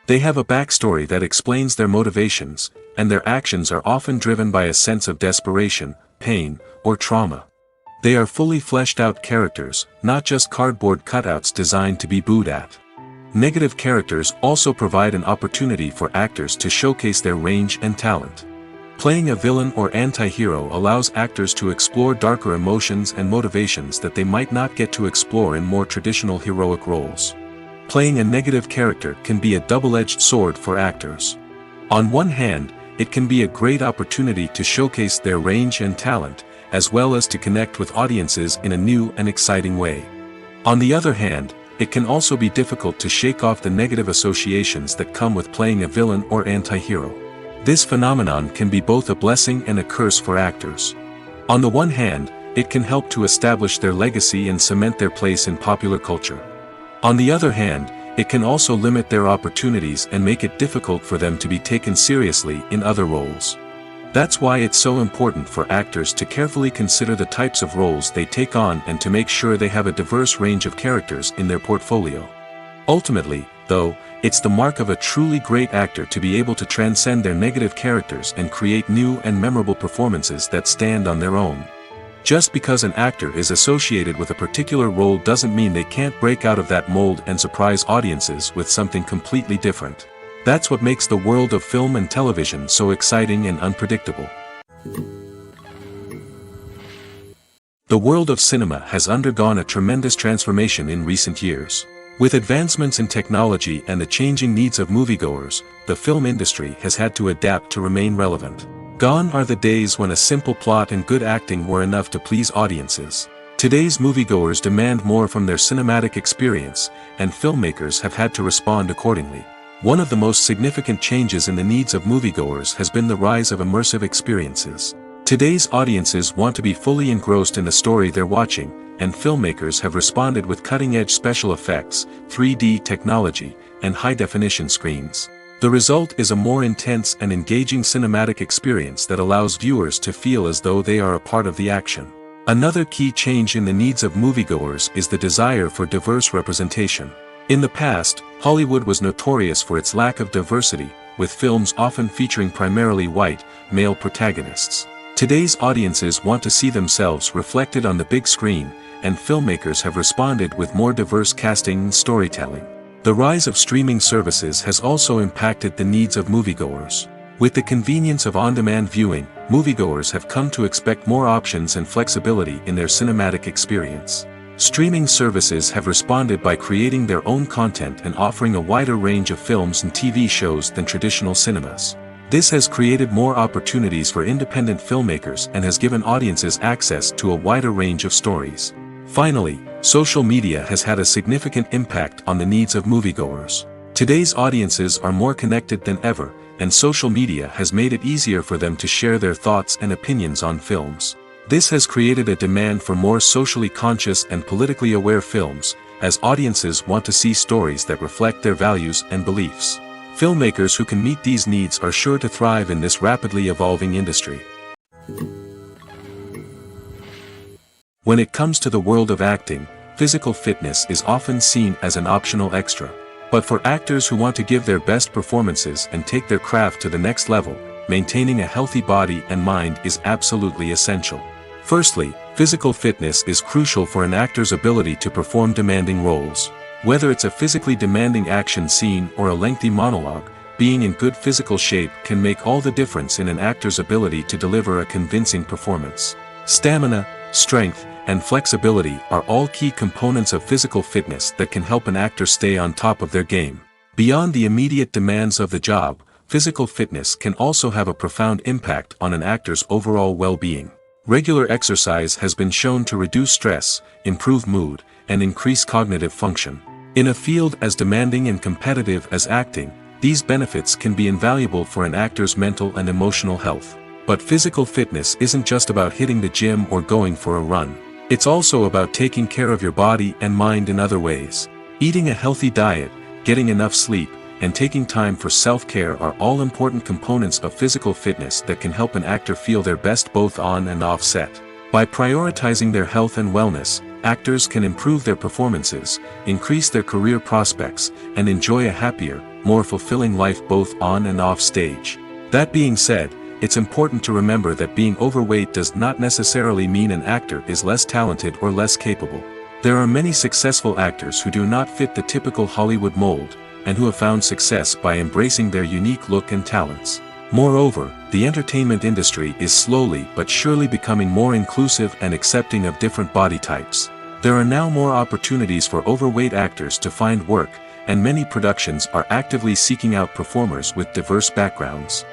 They have a backstory that explains their motivations, and their actions are often driven by a sense of desperation, pain, or trauma. They are fully fleshed out characters, not just cardboard cutouts designed to be booed at. Negative characters also provide an opportunity for actors to showcase their range and talent. Playing a villain or anti-hero allows actors to explore darker emotions and motivations that they might not get to explore in more traditional heroic roles. Playing a negative character can be a double-edged sword for actors. On one hand, it can be a great opportunity to showcase their range and talent, as well as to connect with audiences in a new and exciting way. On the other hand, it can also be difficult to shake off the negative associations that come with playing a villain or anti-hero. This phenomenon can be both a blessing and a curse for actors. On the one hand, it can help to establish their legacy and cement their place in popular culture. On the other hand, it can also limit their opportunities and make it difficult for them to be taken seriously in other roles. That's why it's so important for actors to carefully consider the types of roles they take on and to make sure they have a diverse range of characters in their portfolio. Ultimately, though, it's the mark of a truly great actor to be able to transcend their negative characters and create new and memorable performances that stand on their own. Just because an actor is associated with a particular role doesn't mean they can't break out of that mold and surprise audiences with something completely different. That's what makes the world of film and television so exciting and unpredictable. The world of cinema has undergone a tremendous transformation in recent years. With advancements in technology and the changing needs of moviegoers, the film industry has had to adapt to remain relevant. Gone are the days when a simple plot and good acting were enough to please audiences. Today's moviegoers demand more from their cinematic experience, and filmmakers have had to respond accordingly. One of the most significant changes in the needs of moviegoers has been the rise of immersive experiences. Today's audiences want to be fully engrossed in the story they're watching, and filmmakers have responded with cutting-edge special effects, 3D technology, and high-definition screens. The result is a more intense and engaging cinematic experience that allows viewers to feel as though they are a part of the action. Another key change in the needs of moviegoers is the desire for diverse representation. In the past, Hollywood was notorious for its lack of diversity, with films often featuring primarily white, male protagonists. Today's audiences want to see themselves reflected on the big screen, and filmmakers have responded with more diverse casting and storytelling. The rise of streaming services has also impacted the needs of moviegoers. With the convenience of on-demand viewing, moviegoers have come to expect more options and flexibility in their cinematic experience. Streaming services have responded by creating their own content and offering a wider range of films and TV shows than traditional cinemas. This has created more opportunities for independent filmmakers and has given audiences access to a wider range of stories. Finally, social media has had a significant impact on the needs of moviegoers. Today's audiences are more connected than ever, and social media has made it easier for them to share their thoughts and opinions on films. This has created a demand for more socially conscious and politically aware films, as audiences want to see stories that reflect their values and beliefs. Filmmakers who can meet these needs are sure to thrive in this rapidly evolving industry. When it comes to the world of acting, physical fitness is often seen as an optional extra. But for actors who want to give their best performances and take their craft to the next level, maintaining a healthy body and mind is absolutely essential. Firstly, physical fitness is crucial for an actor's ability to perform demanding roles. Whether it's a physically demanding action scene or a lengthy monologue, being in good physical shape can make all the difference in an actor's ability to deliver a convincing performance. Stamina, strength, and flexibility are all key components of physical fitness that can help an actor stay on top of their game. Beyond the immediate demands of the job, physical fitness can also have a profound impact on an actor's overall well-being. Regular exercise has been shown to reduce stress, improve mood, and increase cognitive function. In a field as demanding and competitive as acting, these benefits can be invaluable for an actor's mental and emotional health. But physical fitness isn't just about hitting the gym or going for a run. It's also about taking care of your body and mind in other ways. Eating a healthy diet, getting enough sleep, and taking time for self-care are all important components of physical fitness that can help an actor feel their best both on and off set. By prioritizing their health and wellness, actors can improve their performances, increase their career prospects, and enjoy a happier, more fulfilling life both on and off stage. That being said, it's important to remember that being overweight does not necessarily mean an actor is less talented or less capable. There are many successful actors who do not fit the typical Hollywood mold, and who have found success by embracing their unique look and talents. Moreover, the entertainment industry is slowly but surely becoming more inclusive and accepting of different body types. There are now more opportunities for overweight actors to find work, and many productions are actively seeking out performers with diverse backgrounds.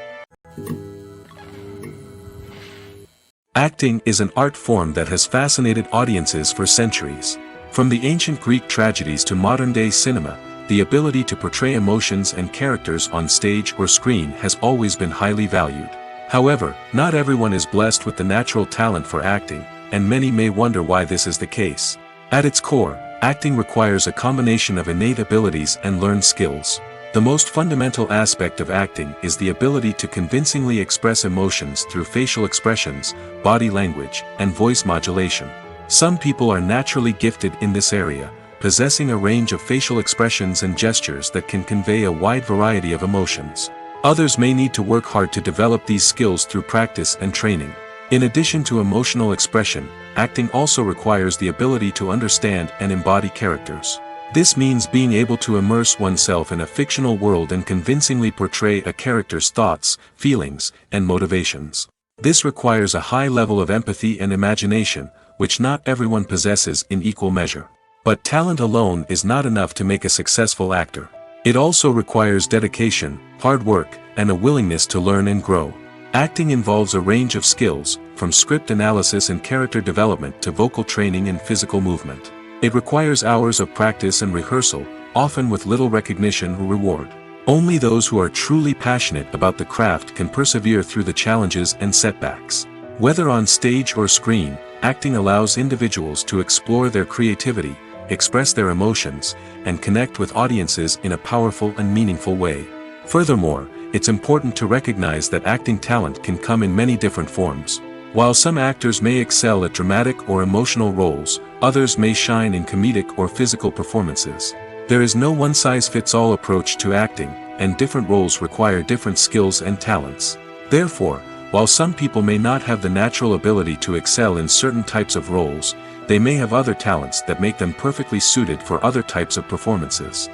Acting is an art form that has fascinated audiences for centuries. From the ancient Greek tragedies to modern-day cinema, the ability to portray emotions and characters on stage or screen has always been highly valued. However, not everyone is blessed with the natural talent for acting, and many may wonder why this is the case. At its core, acting requires a combination of innate abilities and learned skills. The most fundamental aspect of acting is the ability to convincingly express emotions through facial expressions, body language, and voice modulation. Some people are naturally gifted in this area, possessing a range of facial expressions and gestures that can convey a wide variety of emotions. Others may need to work hard to develop these skills through practice and training. In addition to emotional expression, acting also requires the ability to understand and embody characters. This means being able to immerse oneself in a fictional world and convincingly portray a character's thoughts, feelings, and motivations. This requires a high level of empathy and imagination, which not everyone possesses in equal measure. But talent alone is not enough to make a successful actor. It also requires dedication, hard work, and a willingness to learn and grow. Acting involves a range of skills, from script analysis and character development to vocal training and physical movement. It requires hours of practice and rehearsal, often with little recognition or reward. Only those who are truly passionate about the craft can persevere through the challenges and setbacks. Whether on stage or screen, acting allows individuals to explore their creativity, express their emotions, and connect with audiences in a powerful and meaningful way. Furthermore, it's important to recognize that acting talent can come in many different forms. While some actors may excel at dramatic or emotional roles, others may shine in comedic or physical performances. There is no one-size-fits-all approach to acting, and different roles require different skills and talents. Therefore, while some people may not have the natural ability to excel in certain types of roles, they may have other talents that make them perfectly suited for other types of performances.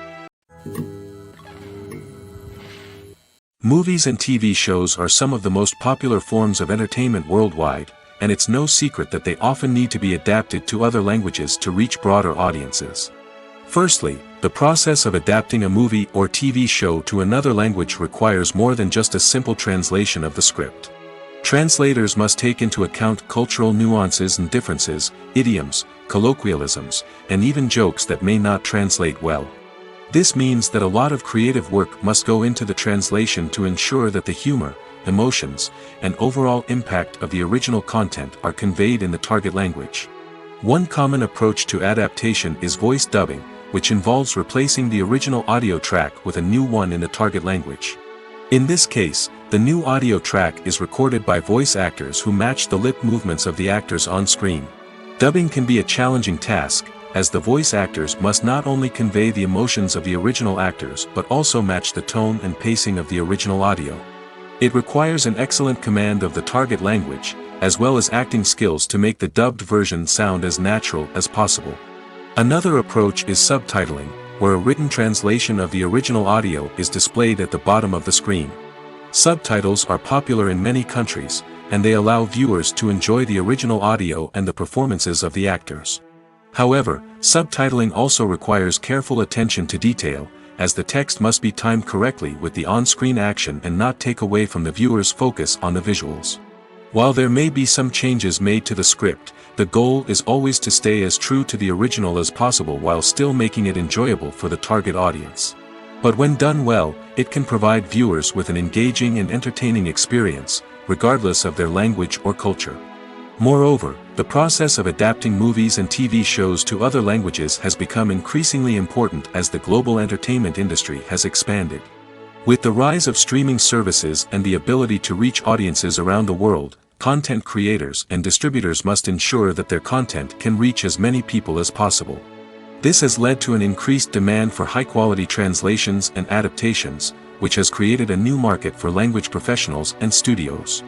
Movies and TV shows are some of the most popular forms of entertainment worldwide, and it's no secret that they often need to be adapted to other languages to reach broader audiences. Firstly, the process of adapting a movie or TV show to another language requires more than just a simple translation of the script. Translators must take into account cultural nuances and differences, idioms, colloquialisms, and even jokes that may not translate well. This means that a lot of creative work must go into the translation to ensure that the humor, emotions, and overall impact of the original content are conveyed in the target language. One common approach to adaptation is voice dubbing, which involves replacing the original audio track with a new one in the target language. In this case, the new audio track is recorded by voice actors who match the lip movements of the actors on screen. Dubbing can be a challenging task, as the voice actors must not only convey the emotions of the original actors but also match the tone and pacing of the original audio. It requires an excellent command of the target language, as well as acting skills to make the dubbed version sound as natural as possible. Another approach is subtitling, where a written translation of the original audio is displayed at the bottom of the screen. Subtitles are popular in many countries, and they allow viewers to enjoy the original audio and the performances of the actors. However, subtitling also requires careful attention to detail, as the text must be timed correctly with the on-screen action and not take away from the viewer's focus on the visuals. While there may be some changes made to the script, the goal is always to stay as true to the original as possible while still making it enjoyable for the target audience. But when done well, it can provide viewers with an engaging and entertaining experience, regardless of their language or culture. Moreover, the process of adapting movies and TV shows to other languages has become increasingly important as the global entertainment industry has expanded. With the rise of streaming services and the ability to reach audiences around the world, content creators and distributors must ensure that their content can reach as many people as possible. This has led to an increased demand for high-quality translations and adaptations, which has created a new market for language professionals and studios.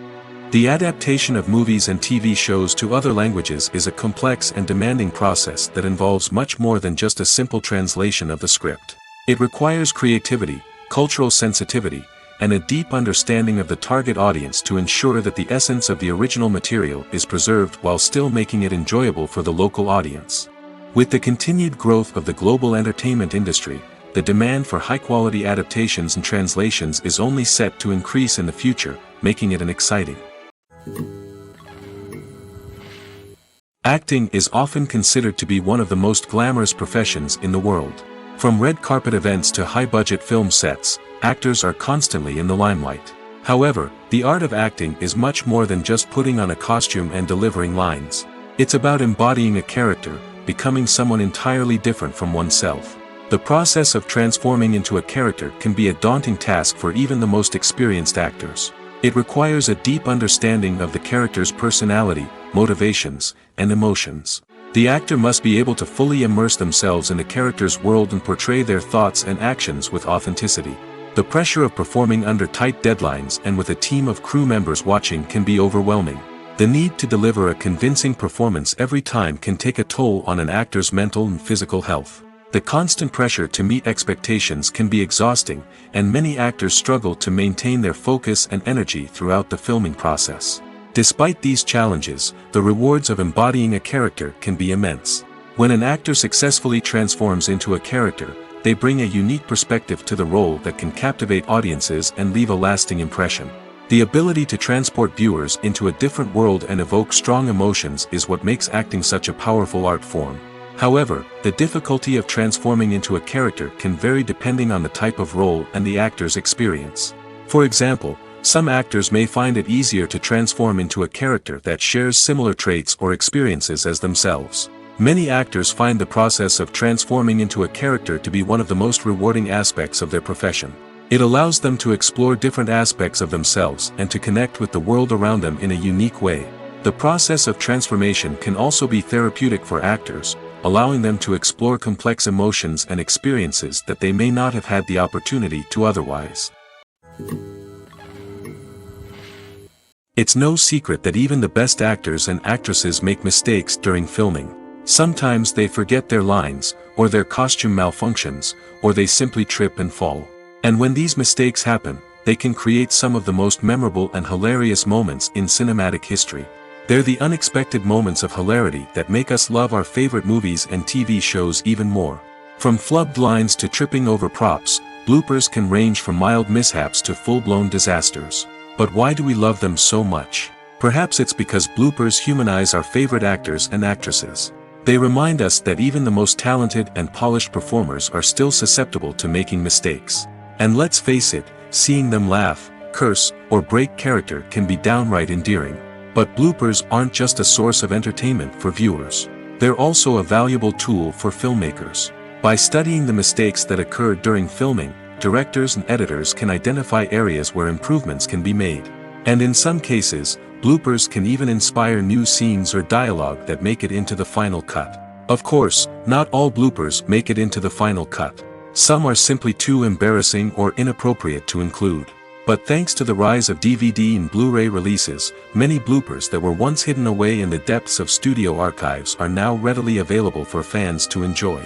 The adaptation of movies and TV shows to other languages is a complex and demanding process that involves much more than just a simple translation of the script. It requires creativity, cultural sensitivity, and a deep understanding of the target audience to ensure that the essence of the original material is preserved while still making it enjoyable for the local audience. With the continued growth of the global entertainment industry, the demand for high-quality adaptations and translations is only set to increase in the future, making it an exciting. Acting is often considered to be one of the most glamorous professions in the world. From red carpet events to high-budget film sets, actors are constantly in the limelight. However, the art of acting is much more than just putting on a costume and delivering lines. It's about embodying a character, becoming someone entirely different from oneself. The process of transforming into a character can be a daunting task for even the most experienced actors. It requires a deep understanding of the character's personality, motivations, and emotions. The actor must be able to fully immerse themselves in the character's world and portray their thoughts and actions with authenticity. The pressure of performing under tight deadlines and with a team of crew members watching can be overwhelming. The need to deliver a convincing performance every time can take a toll on an actor's mental and physical health. The constant pressure to meet expectations can be exhausting, and many actors struggle to maintain their focus and energy throughout the filming process. Despite these challenges, the rewards of embodying a character can be immense. When an actor successfully transforms into a character, they bring a unique perspective to the role that can captivate audiences and leave a lasting impression. The ability to transport viewers into a different world and evoke strong emotions is what makes acting such a powerful art form. However, the difficulty of transforming into a character can vary depending on the type of role and the actor's experience. For example, some actors may find it easier to transform into a character that shares similar traits or experiences as themselves. Many actors find the process of transforming into a character to be one of the most rewarding aspects of their profession. It allows them to explore different aspects of themselves and to connect with the world around them in a unique way. The process of transformation can also be therapeutic for actors, allowing them to explore complex emotions and experiences that they may not have had the opportunity to otherwise. It's no secret that even the best actors and actresses make mistakes during filming. Sometimes they forget their lines, or their costume malfunctions, or they simply trip and fall. And when these mistakes happen, they can create some of the most memorable and hilarious moments in cinematic history. They're the unexpected moments of hilarity that make us love our favorite movies and TV shows even more. From flubbed lines to tripping over props, bloopers can range from mild mishaps to full-blown disasters. But why do we love them so much? Perhaps it's because bloopers humanize our favorite actors and actresses. They remind us that even the most talented and polished performers are still susceptible to making mistakes. And let's face it, seeing them laugh, curse, or break character can be downright endearing. But bloopers aren't just a source of entertainment for viewers. They're also a valuable tool for filmmakers. By studying the mistakes that occurred during filming, directors and editors can identify areas where improvements can be made. And in some cases, bloopers can even inspire new scenes or dialogue that make it into the final cut. Of course, not all bloopers make it into the final cut. Some are simply too embarrassing or inappropriate to include. But thanks to the rise of DVD and Blu-ray releases, many bloopers that were once hidden away in the depths of studio archives are now readily available for fans to enjoy.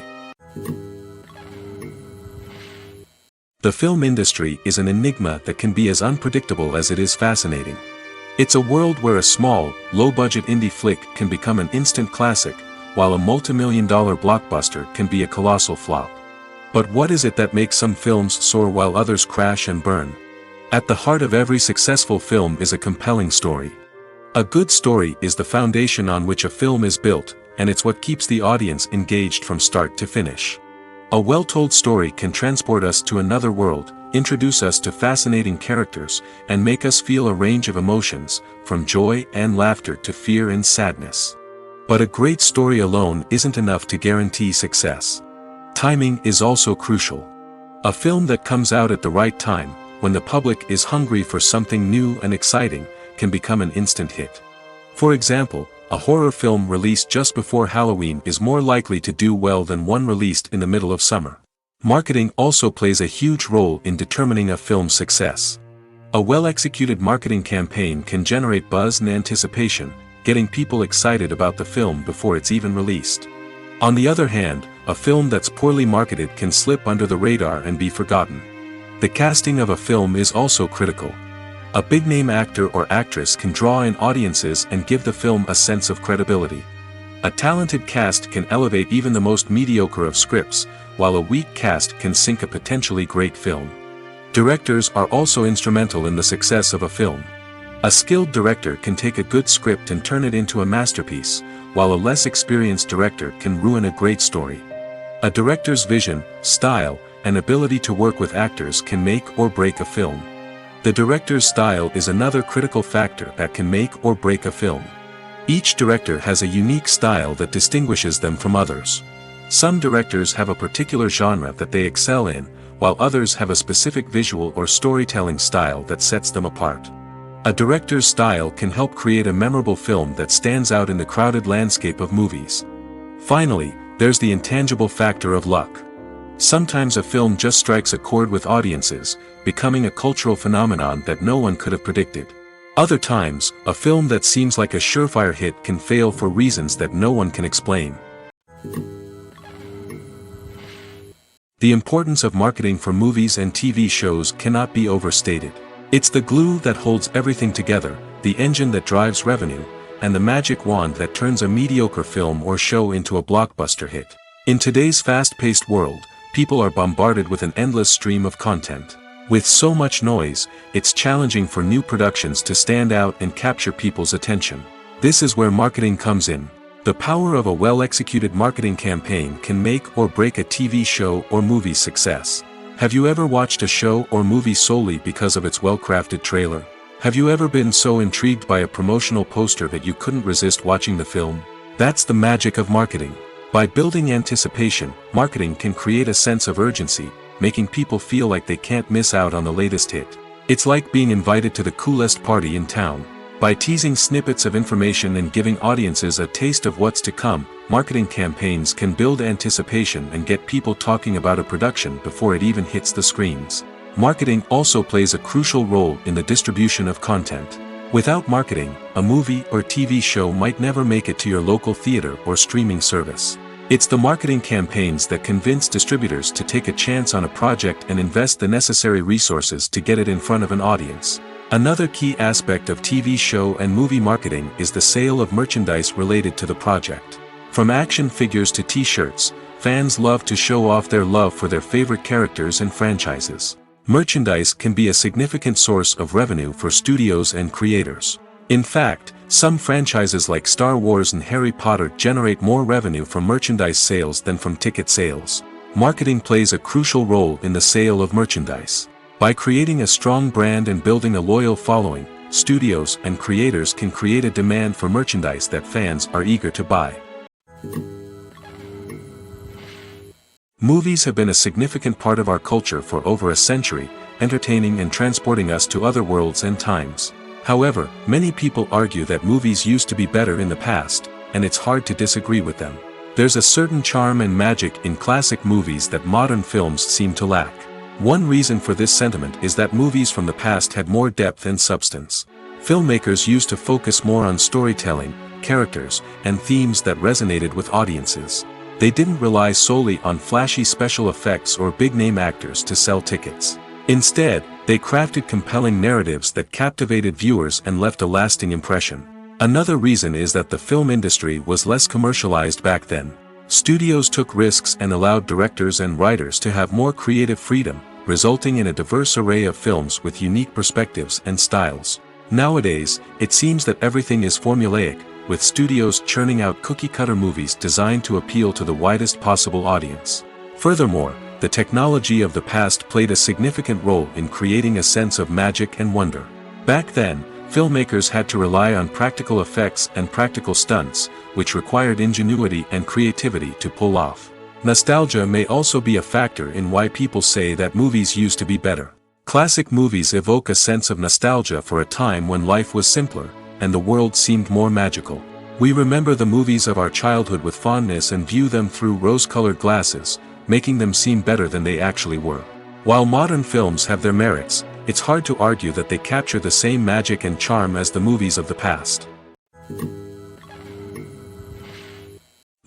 The film industry is an enigma that can be as unpredictable as it is fascinating. It's a world where a small, low-budget indie flick can become an instant classic, while a multi-million-dollar blockbuster can be a colossal flop. But what is it that makes some films soar while others crash and burn? At the heart of every successful film is a compelling story. A good story is the foundation on which a film is built, and it's what keeps the audience engaged from start to finish. A well-told story can transport us to another world, introduce us to fascinating characters, and make us feel a range of emotions, from joy and laughter to fear and sadness. But a great story alone isn't enough to guarantee success. Timing is also crucial. A film that comes out at the right time, when the public is hungry for something new and exciting, can become an instant hit. For example, a horror film released just before Halloween is more likely to do well than one released in the middle of summer. Marketing also plays a huge role in determining a film's success. A well-executed marketing campaign can generate buzz and anticipation, getting people excited about the film before it's even released. On the other hand, a film that's poorly marketed can slip under the radar and be forgotten. The casting of a film is also critical. A big-name actor or actress can draw in audiences and give the film a sense of credibility. A talented cast can elevate even the most mediocre of scripts, while a weak cast can sink a potentially great film. Directors are also instrumental in the success of a film. A skilled director can take a good script and turn it into a masterpiece, while a less experienced director can ruin a great story. A director's vision, style, and ability to work with actors can make or break a film. The director's style is another critical factor that can make or break a film. Each director has a unique style that distinguishes them from others. Some directors have a particular genre that they excel in, while others have a specific visual or storytelling style that sets them apart. A director's style can help create a memorable film that stands out in the crowded landscape of movies. Finally, there's the intangible factor of luck. Sometimes a film just strikes a chord with audiences, becoming a cultural phenomenon that no one could have predicted. Other times, a film that seems like a surefire hit can fail for reasons that no one can explain. The importance of marketing for movies and TV shows cannot be overstated. It's the glue that holds everything together, the engine that drives revenue, and the magic wand that turns a mediocre film or show into a blockbuster hit. In today's fast-paced world, people are bombarded with an endless stream of content. With so much noise, it's challenging for new productions to stand out and capture people's attention. This is where marketing comes in. The power of a well-executed marketing campaign can make or break a TV show or movie's success. Have you ever watched a show or movie solely because of its well-crafted trailer? Have you ever been so intrigued by a promotional poster that you couldn't resist watching the film? That's the magic of marketing. By building anticipation, marketing can create a sense of urgency, making people feel like they can't miss out on the latest hit. It's like being invited to the coolest party in town. By teasing snippets of information and giving audiences a taste of what's to come, marketing campaigns can build anticipation and get people talking about a production before it even hits the screens. Marketing also plays a crucial role in the distribution of content. Without marketing, a movie or TV show might never make it to your local theater or streaming service. It's the marketing campaigns that convince distributors to take a chance on a project and invest the necessary resources to get it in front of an audience. Another key aspect of TV show and movie marketing is the sale of merchandise related to the project. From action figures to t-shirts, fans love to show off their love for their favorite characters and franchises. Merchandise can be a significant source of revenue for studios and creators. In fact, some franchises like Star Wars and Harry Potter generate more revenue from merchandise sales than from ticket sales. Marketing plays a crucial role in the sale of merchandise. By creating a strong brand and building a loyal following, studios and creators can create a demand for merchandise that fans are eager to buy. Movies have been a significant part of our culture for over a century, entertaining and transporting us to other worlds and times. However, many people argue that movies used to be better in the past, and it's hard to disagree with them. There's a certain charm and magic in classic movies that modern films seem to lack. One reason for this sentiment is that movies from the past had more depth and substance. Filmmakers used to focus more on storytelling, characters, and themes that resonated with audiences. They didn't rely solely on flashy special effects or big-name actors to sell tickets. Instead, they crafted compelling narratives that captivated viewers and left a lasting impression. Another reason is that the film industry was less commercialized back then. Studios took risks and allowed directors and writers to have more creative freedom, resulting in a diverse array of films with unique perspectives and styles. Nowadays, it seems that everything is formulaic, with studios churning out cookie-cutter movies designed to appeal to the widest possible audience. Furthermore, the technology of the past played a significant role in creating a sense of magic and wonder. Back then, filmmakers had to rely on practical effects and practical stunts, which required ingenuity and creativity to pull off. Nostalgia may also be a factor in why people say that movies used to be better. Classic movies evoke a sense of nostalgia for a time when life was simpler, and the world seemed more magical. We remember the movies of our childhood with fondness and view them through rose-colored glasses, making them seem better than they actually were. While modern films have their merits, it's hard to argue that they capture the same magic and charm as the movies of the past.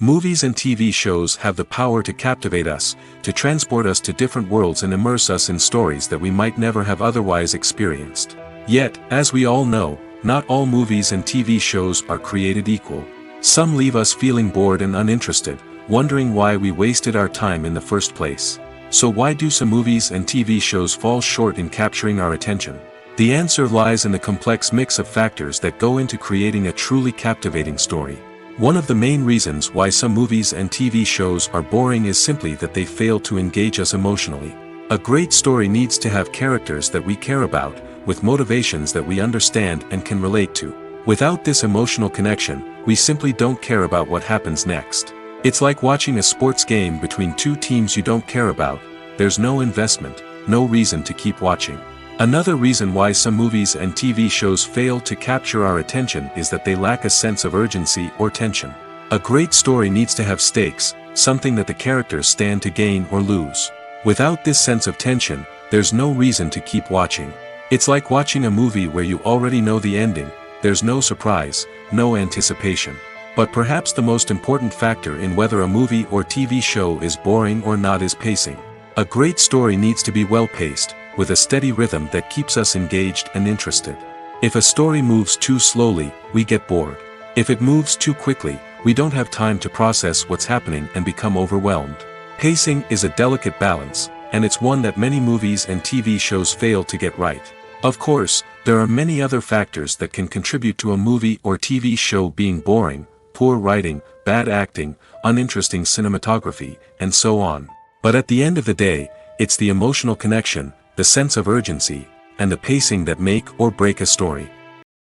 Movies and TV shows have the power to captivate us, to transport us to different worlds and immerse us in stories that we might never have otherwise experienced. Yet, as we all know, not all movies and TV shows are created equal. Some leave us feeling bored and uninterested, wondering why we wasted our time in the first place. So why do some movies and TV shows fall short in capturing our attention? The answer lies in the complex mix of factors that go into creating a truly captivating story. One of the main reasons why some movies and TV shows are boring is simply that they fail to engage us emotionally. A great story needs to have characters that we care about, with motivations that we understand and can relate to. Without this emotional connection, we simply don't care about what happens next. It's like watching a sports game between two teams you don't care about. There's no investment, no reason to keep watching. Another reason why some movies and TV shows fail to capture our attention is that they lack a sense of urgency or tension. A great story needs to have stakes, something that the characters stand to gain or lose. Without this sense of tension, there's no reason to keep watching. It's like watching a movie where you already know the ending. There's no surprise, no anticipation. But perhaps the most important factor in whether a movie or TV show is boring or not is pacing. A great story needs to be well-paced, with a steady rhythm that keeps us engaged and interested. If a story moves too slowly, we get bored. If it moves too quickly, we don't have time to process what's happening and become overwhelmed. Pacing is a delicate balance, and it's one that many movies and TV shows fail to get right. Of course, there are many other factors that can contribute to a movie or TV show being boring: poor writing, bad acting, uninteresting cinematography, and so on. But at the end of the day, it's the emotional connection, the sense of urgency, and the pacing that make or break a story.